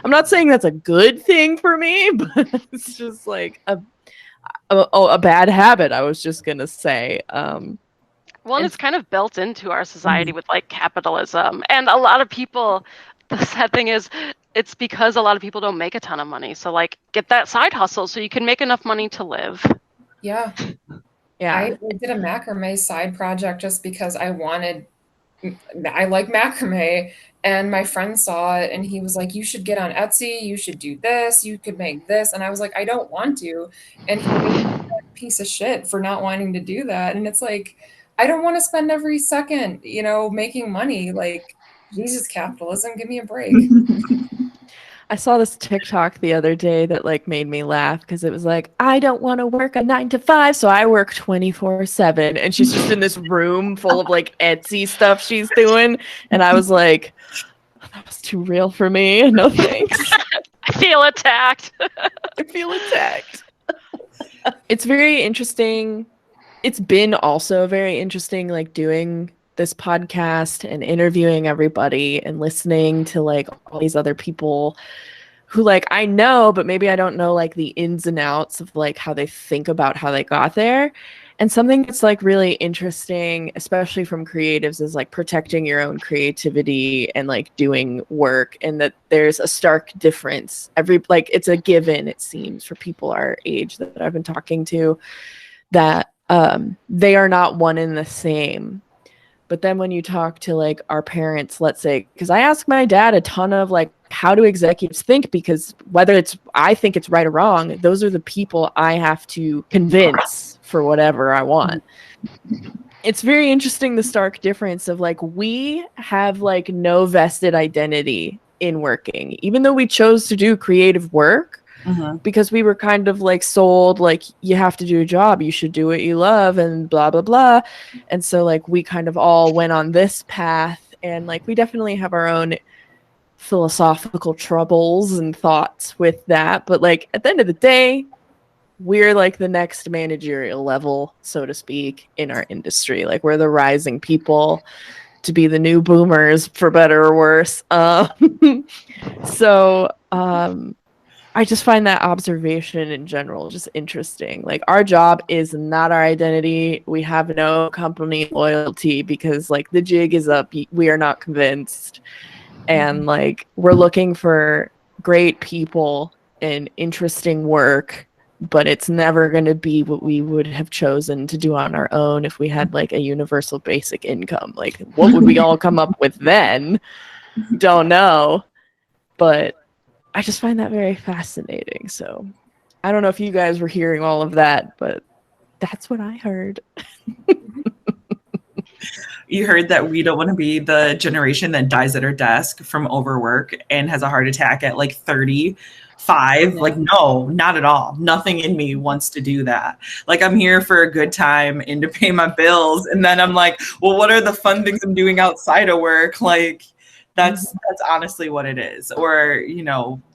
not saying that's a good thing for me, but it's just like a bad habit, I was just gonna say. Well, and And it's kind of built into our society with like capitalism. And a lot of people, the sad thing is, it's because a lot of people don't make a ton of money. So, like, get that side hustle so you can make enough money to live. Yeah. yeah, I did a macrame side project just because I like macrame, and my friend saw it and he was like, you should get on Etsy, you should do this, you could make this. And I was like, I don't want to. And he made me a piece of shit for not wanting to do that. And it's like, I don't want to spend every second, making money. Like, Jesus, capitalism, give me a break. I saw this TikTok the other day that like made me laugh because it was like, I don't want to work a 9 to 5, so I work 24/7. And she's just in this room full of like Etsy stuff she's doing. And I was like, that was too real for me. No thanks. I feel attacked. I feel attacked. It's very interesting. It's been also very interesting, like doing this podcast and interviewing everybody and listening to like all these other people who like I know, but maybe I don't know like the ins and outs of like how they think about how they got there. And something that's like really interesting, especially from creatives, is like protecting your own creativity and like doing work, and that there's a stark difference. Like it's a given, it seems, for people our age that I've been talking to, that they are not one and the same. But then when you talk to like our parents, let's say, because I ask my dad a ton of like, how do executives think? Because whether I think it's right or wrong, those are the people I have to convince for whatever I want. It's very interesting, the stark difference of like, we have like no vested identity in working, even though we chose to do creative work. Because we were kind of like sold like, you have to do a job, you should do what you love, and blah blah blah. And so like we kind of all went on this path, and like we definitely have our own philosophical troubles and thoughts with that, but like at the end of the day, we're like the next managerial level, so to speak, in our industry. Like we're the rising people to be the new boomers, for better or worse. So I just find that observation in general just interesting. Like our job is not our identity. We have no company loyalty because like the jig is up. We are not convinced. And like we're looking for great people and interesting work, but it's never going to be what we would have chosen to do on our own if we had like a universal basic income. Like what would we all come up with then? Don't know. But I just find that very fascinating. So I don't know if you guys were hearing all of that, but that's what I heard. You heard that we don't want to be the generation that dies at her desk from overwork and has a heart attack at like 35. Yeah. Like, no, not at all. Nothing in me wants to do that. Like, I'm here for a good time and to pay my bills. And then I'm like, well, what are the fun things I'm doing outside of work? Like, that's honestly what it is. Or,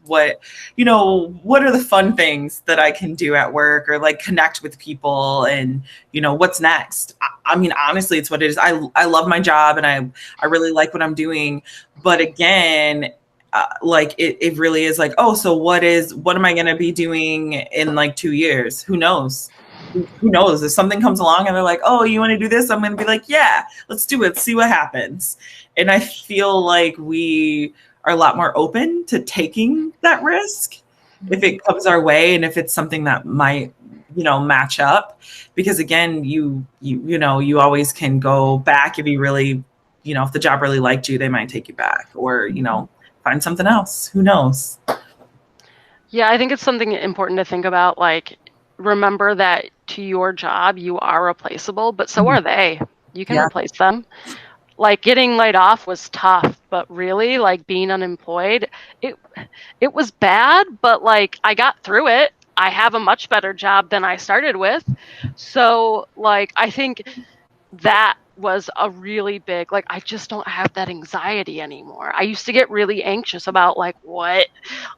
what are the fun things that I can do at work, or like connect with people, and, what's next? I mean, honestly, it's what it is. I love my job and I really like what I'm doing. But again, like it really is like, oh, so what am I going to be doing in like 2 years? Who knows? Who knows? If something comes along and they're like, oh, you want to do this? I'm going to be like, yeah, let's do it. See what happens. And I feel like we are a lot more open to taking that risk if it comes our way, and if it's something that might, match up. Because again, you always can go back if you really, if the job really liked you, they might take you back, or, find something else. Who knows? Yeah, I think it's something important to think about. Like, remember that to your job, you are replaceable, but so are they. You can replace them. Like, getting laid off was tough, but really, like, being unemployed, it was bad, but like I got through it. I have a much better job than I started with. So like, I think that was a really big, like, I just don't have that anxiety anymore. I used to get really anxious about like what,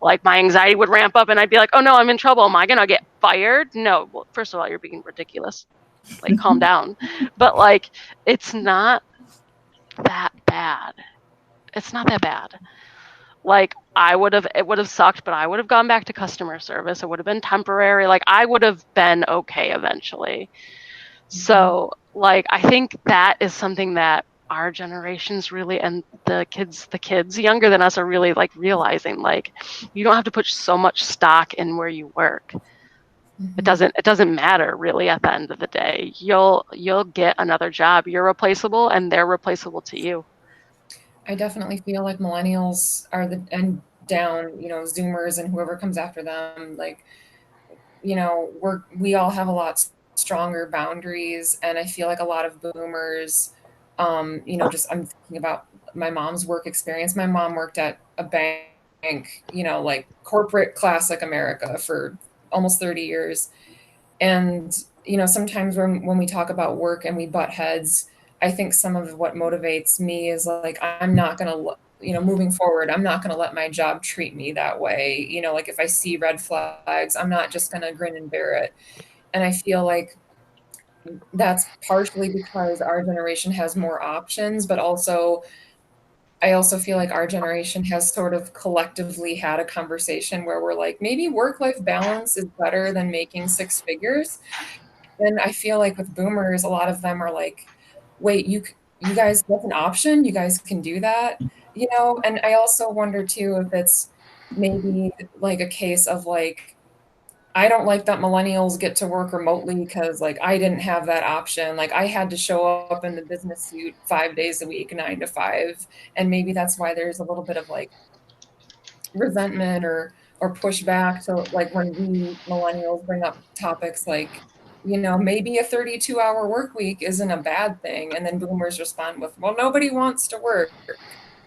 like my anxiety would ramp up and I'd be like, oh no, I'm in trouble. Am I going to get fired? No. Well, first of all, you're being ridiculous. Like, calm down. But like, it's not that bad. It's not that bad. Like, it would have sucked, but I would have gone back to customer service. It would have been temporary. Like, I would have been okay eventually. So, like, I think that is something that our generations really, and the kids younger than us are really like realizing, like, you don't have to put so much stock in where you work. It doesn't matter really at the end of the day. You'll get another job. You're replaceable and they're replaceable to you. I definitely feel like millennials are and down, Zoomers and whoever comes after them, like, we all have a lot stronger boundaries, and I feel like a lot of boomers, just I'm thinking about my mom's work experience. My mom worked at a bank, like corporate classic America for almost 30 years. And, sometimes when we talk about work and we butt heads, I think some of what motivates me is like, I'm not going to, moving forward, I'm not going to let my job treat me that way. Like if I see red flags, I'm not just going to grin and bear it. And I feel like that's partially because our generation has more options, but I also feel like our generation has sort of collectively had a conversation where we're like, maybe work-life balance is better than making six figures. And I feel like with boomers, a lot of them are like, wait, you guys, that's an option. You guys can do that, And I also wonder too, if it's maybe like a case of like, I don't like that millennials get to work remotely because like I didn't have that option. Like I had to show up in the business suit 5 days a week, 9 to 5. And maybe that's why there's a little bit of like resentment or pushback. So like when we millennials bring up topics like, maybe a 32-hour work week isn't a bad thing. And then boomers respond with, well, nobody wants to work.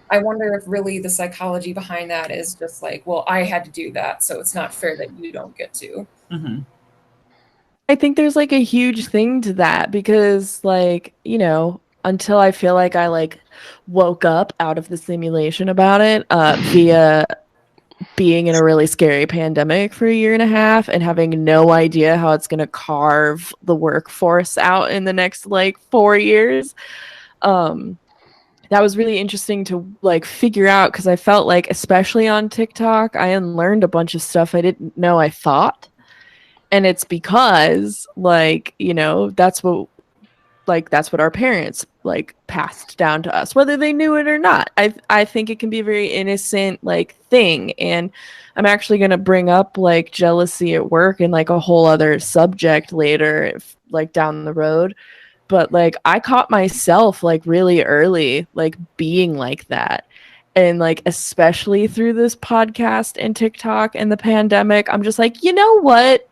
I wonder if really the psychology behind that is just like, well, I had to do that, so it's not fair that you don't get to. Mm-hmm. I think there's like a huge thing to that because like, until I feel like I like woke up out of the simulation about it via being in a really scary pandemic for a year and a half and having no idea how it's going to carve the workforce out in the next like 4 years. That was really interesting to like figure out because I felt like, especially on TikTok, I unlearned a bunch of stuff I didn't know I thought. And it's because like, that's what our parents like passed down to us, whether they knew it or not. I think it can be a very innocent like thing. And I'm actually going to bring up like jealousy at work and like a whole other subject later, if, like down the road. But like I caught myself like really early, like being like that. And like, especially through this podcast and TikTok and the pandemic, I'm just like, you know what?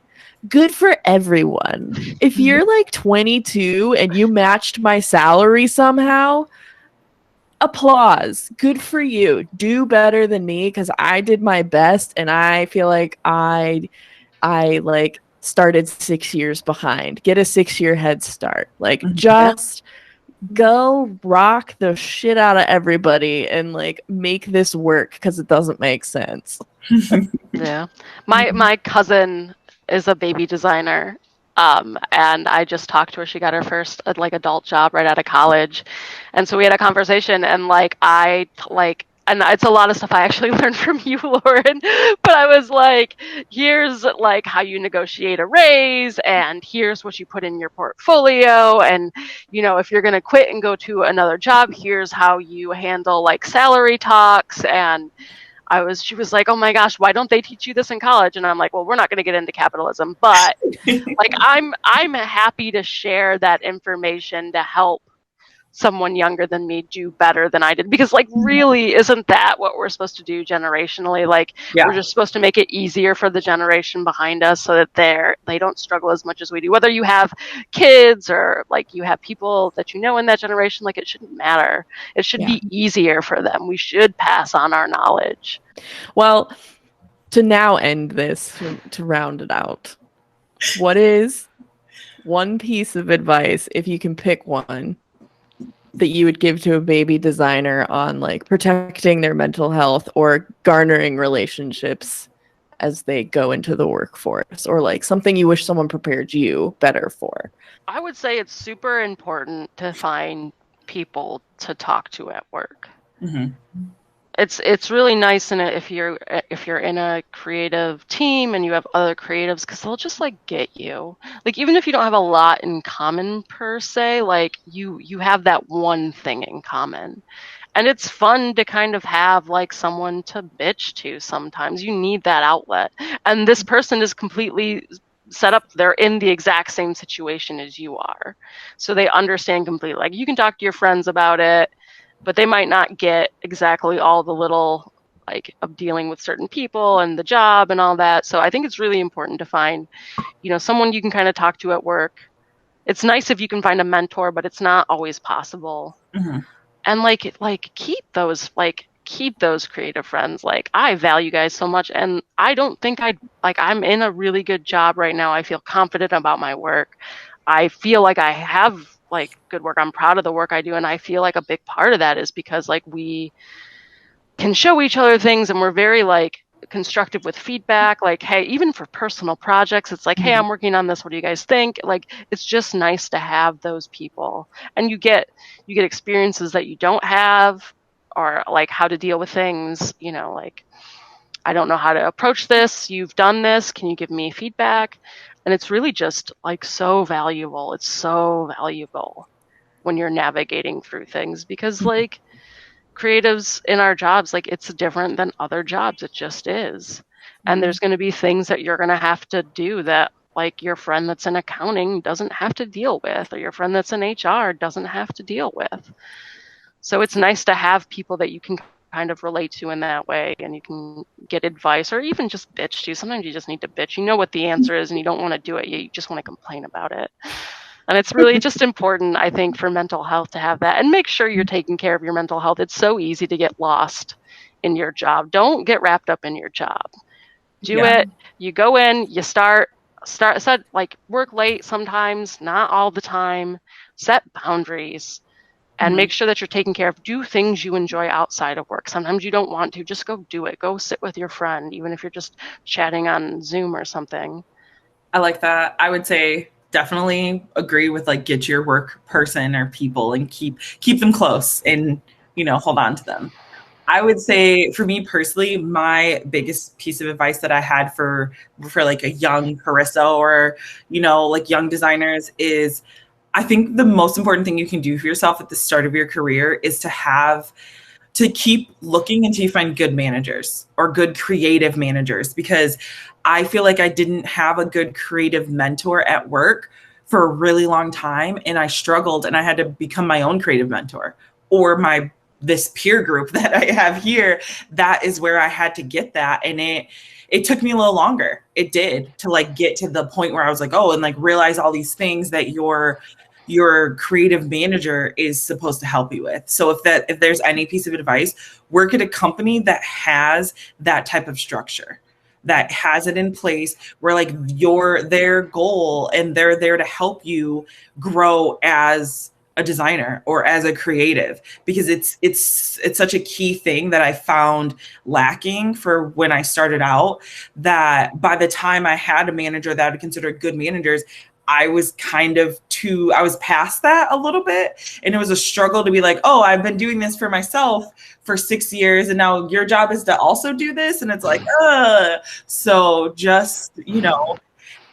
Good for everyone. If you're like 22 and you matched my salary somehow, applause. Good for you. Do better than me because I did my best and I feel like I like started 6 years behind. Get a 6-year head start. Like just go rock the shit out of everybody and like make this work because it doesn't make sense. Yeah. My cousin is a baby designer. And I just talked to her. She got her first like adult job right out of college. And so we had a conversation and and it's a lot of stuff I actually learned from you, Lauren. But I was like, here's like how you negotiate a raise and here's what you put in your portfolio. And, if you're going to quit and go to another job, here's how you handle like salary talks. And she was like, oh my gosh, why don't they teach you this in college? And I'm like, well, we're not going to get into capitalism, but like, I'm happy to share that information to help someone younger than me do better than I did. Because like, really, isn't that what we're supposed to do generationally? Like, we're just supposed to make it easier for the generation behind us so that they don't struggle as much as we do. Whether you have kids or like you have people that in that generation, like it shouldn't matter. It should be easier for them. We should pass on our knowledge. Well, to now end this, to round it out, what is one piece of advice, if you can pick one, that you would give to a baby designer on like protecting their mental health or garnering relationships as they go into the workforce, or like something you wish someone prepared you better for? I would say it's super important to find people to talk to at work. Mm-hmm. It's really nice if you're in a creative team and you have other creatives, because they'll just like get you. Like even if you don't have a lot in common per se, like you have that one thing in common. And it's fun to kind of have like someone to bitch to sometimes. You need that outlet. And this person is completely set up, they're in the exact same situation as you are. So they understand completely. Like you can talk to your friends about it, but they might not get exactly all the little like of dealing with certain people and the job and all that. So I think it's really important to find, someone you can kind of talk to at work. It's nice if you can find a mentor, but it's not always possible. Mm-hmm. And keep those creative friends. Like I value guys so much, and I don't think I'm in a really good job right now. I feel confident about my work. I feel like I have like good work. I'm proud of the work I do, and I feel like a big part of that is because like we can show each other things, and we're very like constructive with feedback. Like, hey, even for personal projects, it's like, hey, I'm working on this, what do you guys think? Like it's just nice to have those people, and you get experiences that you don't have, or like how to deal with things, like I don't know how to approach this, you've done this, can you give me feedback? And it's really just like so valuable. It's so valuable when you're navigating through things, because like creatives in our jobs, like it's different than other jobs. It just is. And there's going to be things that you're going to have to do that like your friend that's in accounting doesn't have to deal with, or your friend that's in HR doesn't have to deal with. So it's nice to have people that you can kind of relate to in that way, and you can get advice or even just bitch to. Sometimes you just need to bitch. You know what the answer is and you don't want to do it. You just want to complain about it. And it's really just important, I think, for mental health to have that, and make sure you're taking care of your mental health. It's so easy to get lost in your job. Don't get wrapped up in your job. Do it. You go in, you start like work late sometimes, not all the time. Set boundaries and make sure that you're taking care of. Do things you enjoy outside of work. Sometimes you don't want to, just go do it. Go sit with your friend, even if you're just chatting on Zoom or something. I like that. I would say definitely agree with like get your work person or people and keep them close and hold on to them. I would say for me personally, my biggest piece of advice that I had for like a young Carissa or like young designers is, I think the most important thing you can do for yourself at the start of your career is to keep looking until you find good managers or good creative managers, because I feel like I didn't have a good creative mentor at work for a really long time. And I struggled, and I had to become my own creative mentor, or this peer group that I have here. That is where I had to get that. And it took me a little longer. It did, to like get to the point where I was like, oh, and like realize all these things that your creative manager is supposed to help you with. So if there's any piece of advice, work at a company that has that type of structure, that has it in place, where like their goal, and they're there to help you grow as a designer or as a creative, because it's such a key thing that I found lacking for when I started out, that by the time I had a manager that I would consider good managers, I was past that a little bit. And it was a struggle to be like, oh, I've been doing this for myself for 6 years, and now your job is to also do this. And it's like, so just,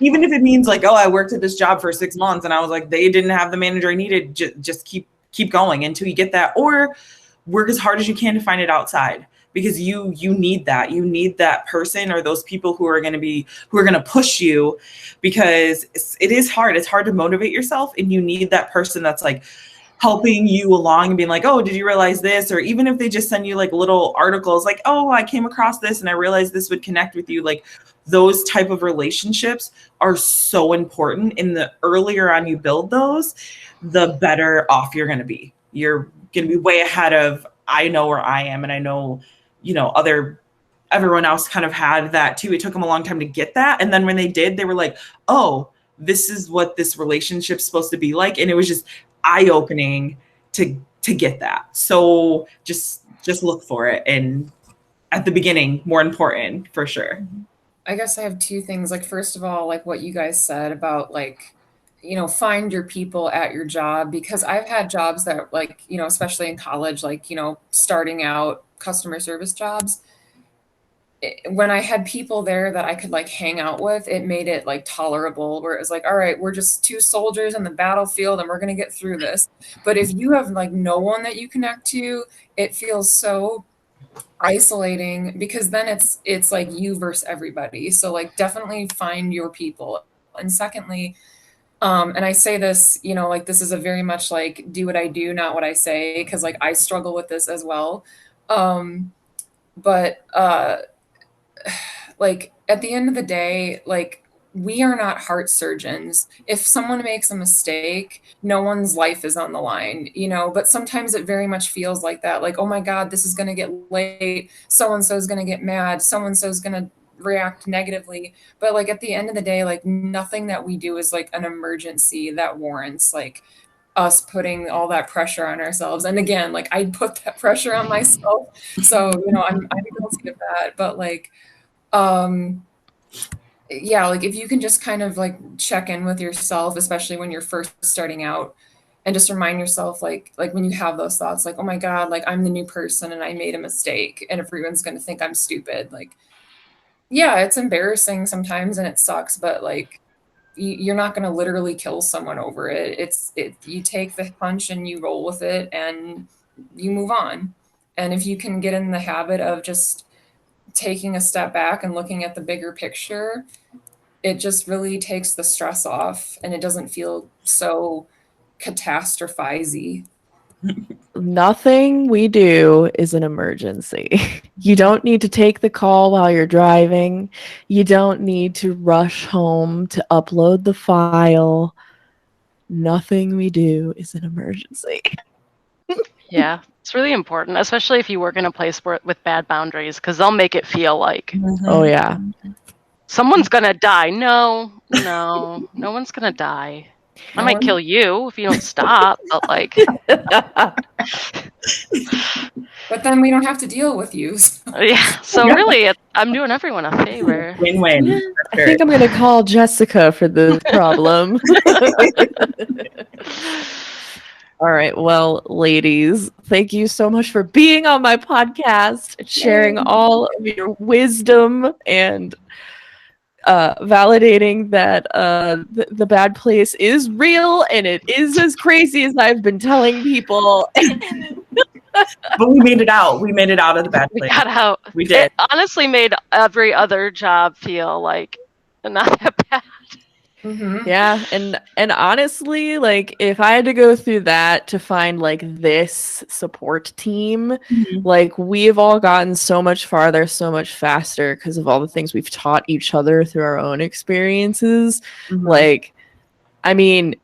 even if it means like, oh, I worked at this job for 6 months and I was like, they didn't have the manager I needed, just keep going until you get that, or work as hard as you can to find it outside, because you need that person or those people who are going to push you, because it is hard. It's hard to motivate yourself, and you need that person that's like helping you along and being like, oh, did you realize this? Or even if they just send you like little articles like, oh, I came across this and I realized this would connect with you. Like those type of relationships are so important. And the earlier on you build those, the better off you're going to be. You're going to be way ahead of, I know where I am, and I know, other everyone else kind of had that too. It took them a long time to get that. And then when they did, they were like, oh, this is what this relationship's supposed to be like. And it was just eye-opening to get that. So just look for it. And at the beginning, more important for sure. I guess I have two things. Like, first of all, like what you guys said about like, you know, find your people at your job, because I've had jobs that like, you know, especially in college, like, you know, starting out customer service jobs, when I had people there that I could like hang out with, it made it like tolerable, where it was like, all right, we're just two soldiers in the battlefield and we're going to get through this. But if you have like no one that you connect to, it feels so isolating, because then it's like you versus everybody. So like definitely find your people. And secondly, and I say this, you know, like this is a very much like do what I do, not what I say, because like I struggle with this as well. But like at the end of the day, like we are not heart surgeons. If someone makes a mistake, no one's life is on the line, you know, but sometimes it very much feels like that. Like, oh my God, this is going to get late. So-and-so is going to get mad. So-and-so is going to react negatively. But like at the end of the day, like nothing that we do is like an emergency that warrants like us putting all that pressure on ourselves. And again, like I put that pressure on myself. So, you know, I'm guilty of that. But like, yeah, like if you can just kind of like check in with yourself, especially when you're first starting out, and just remind yourself like when you have those thoughts, like, oh my God, like I'm the new person and I made a mistake and everyone's going to think I'm stupid. Like, yeah, it's embarrassing sometimes and it sucks, but like you're not going to literally kill someone over it. You take the punch and you roll with it and you move on. And if you can get in the habit of just taking a step back and looking at the bigger picture, it just really takes the stress off and it doesn't feel so catastrophizing. Nothing we do is an emergency. You don't need to take the call while you're driving. You don't need to rush home to upload the file. Nothing we do is an emergency. Yeah, it's really important, especially if you work in a place with bad boundaries, because they'll make it feel like, oh yeah, someone's gonna die. No one's gonna die. I might kill you if you don't stop, but like. But then we don't have to deal with you. Yeah, so really, I'm doing everyone a favor. Win-win. Yeah, I think I'm going to call Jessica for this problem. All right. Well, ladies, thank you so much for being on my podcast, sharing all of your wisdom and validating that the bad place is real and it is as crazy as I've been telling people. But we made it out. We made it out of the bad place. We got out. We did. It honestly made every other job feel like not that bad. Mm-hmm. Yeah, and honestly, like if I had to go through that to find like this support team, like we've all gotten so much farther, so much faster because of all the things we've taught each other through our own experiences. Like, I mean,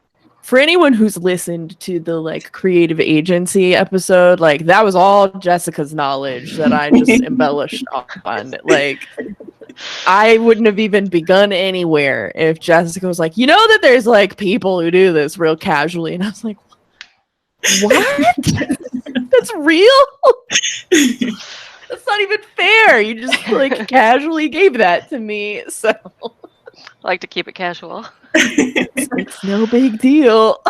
for anyone who's listened to the like creative agency episode, like that was all Jessica's knowledge that I just embellished on. Like, I wouldn't have even begun anywhere if Jessica was like, you know that there's like people who do this real casually. And I was like, what? That's real? That's not even fair. You just like casually gave that to me. So I like to keep it casual. it's no big deal.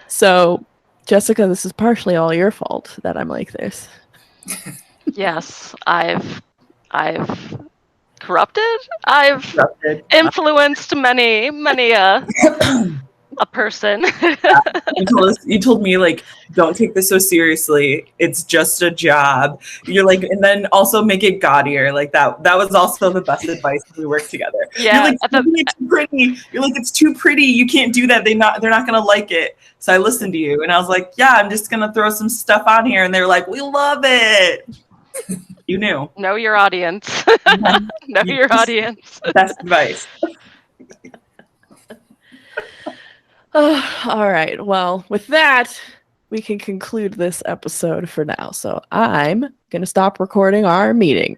So, Jessica, this is partially all your fault that I'm like this. Yes, I've corrupted. I've influenced many a person. You told me like, don't take this so seriously. It's just a job. You're like, and then also make it gaudier. Like that was also the best advice when we worked together. Yeah, you're like, it's too pretty. You're like, it's too pretty. You can't do that. They're not gonna like it. So I listened to you and I was like, yeah, I'm just gonna throw some stuff on here. And they were like, we love it. You knew. Know your audience. Know your audience. Best advice. Oh, all right. Well, with that, we can conclude this episode for now. So I'm going to stop recording our meeting.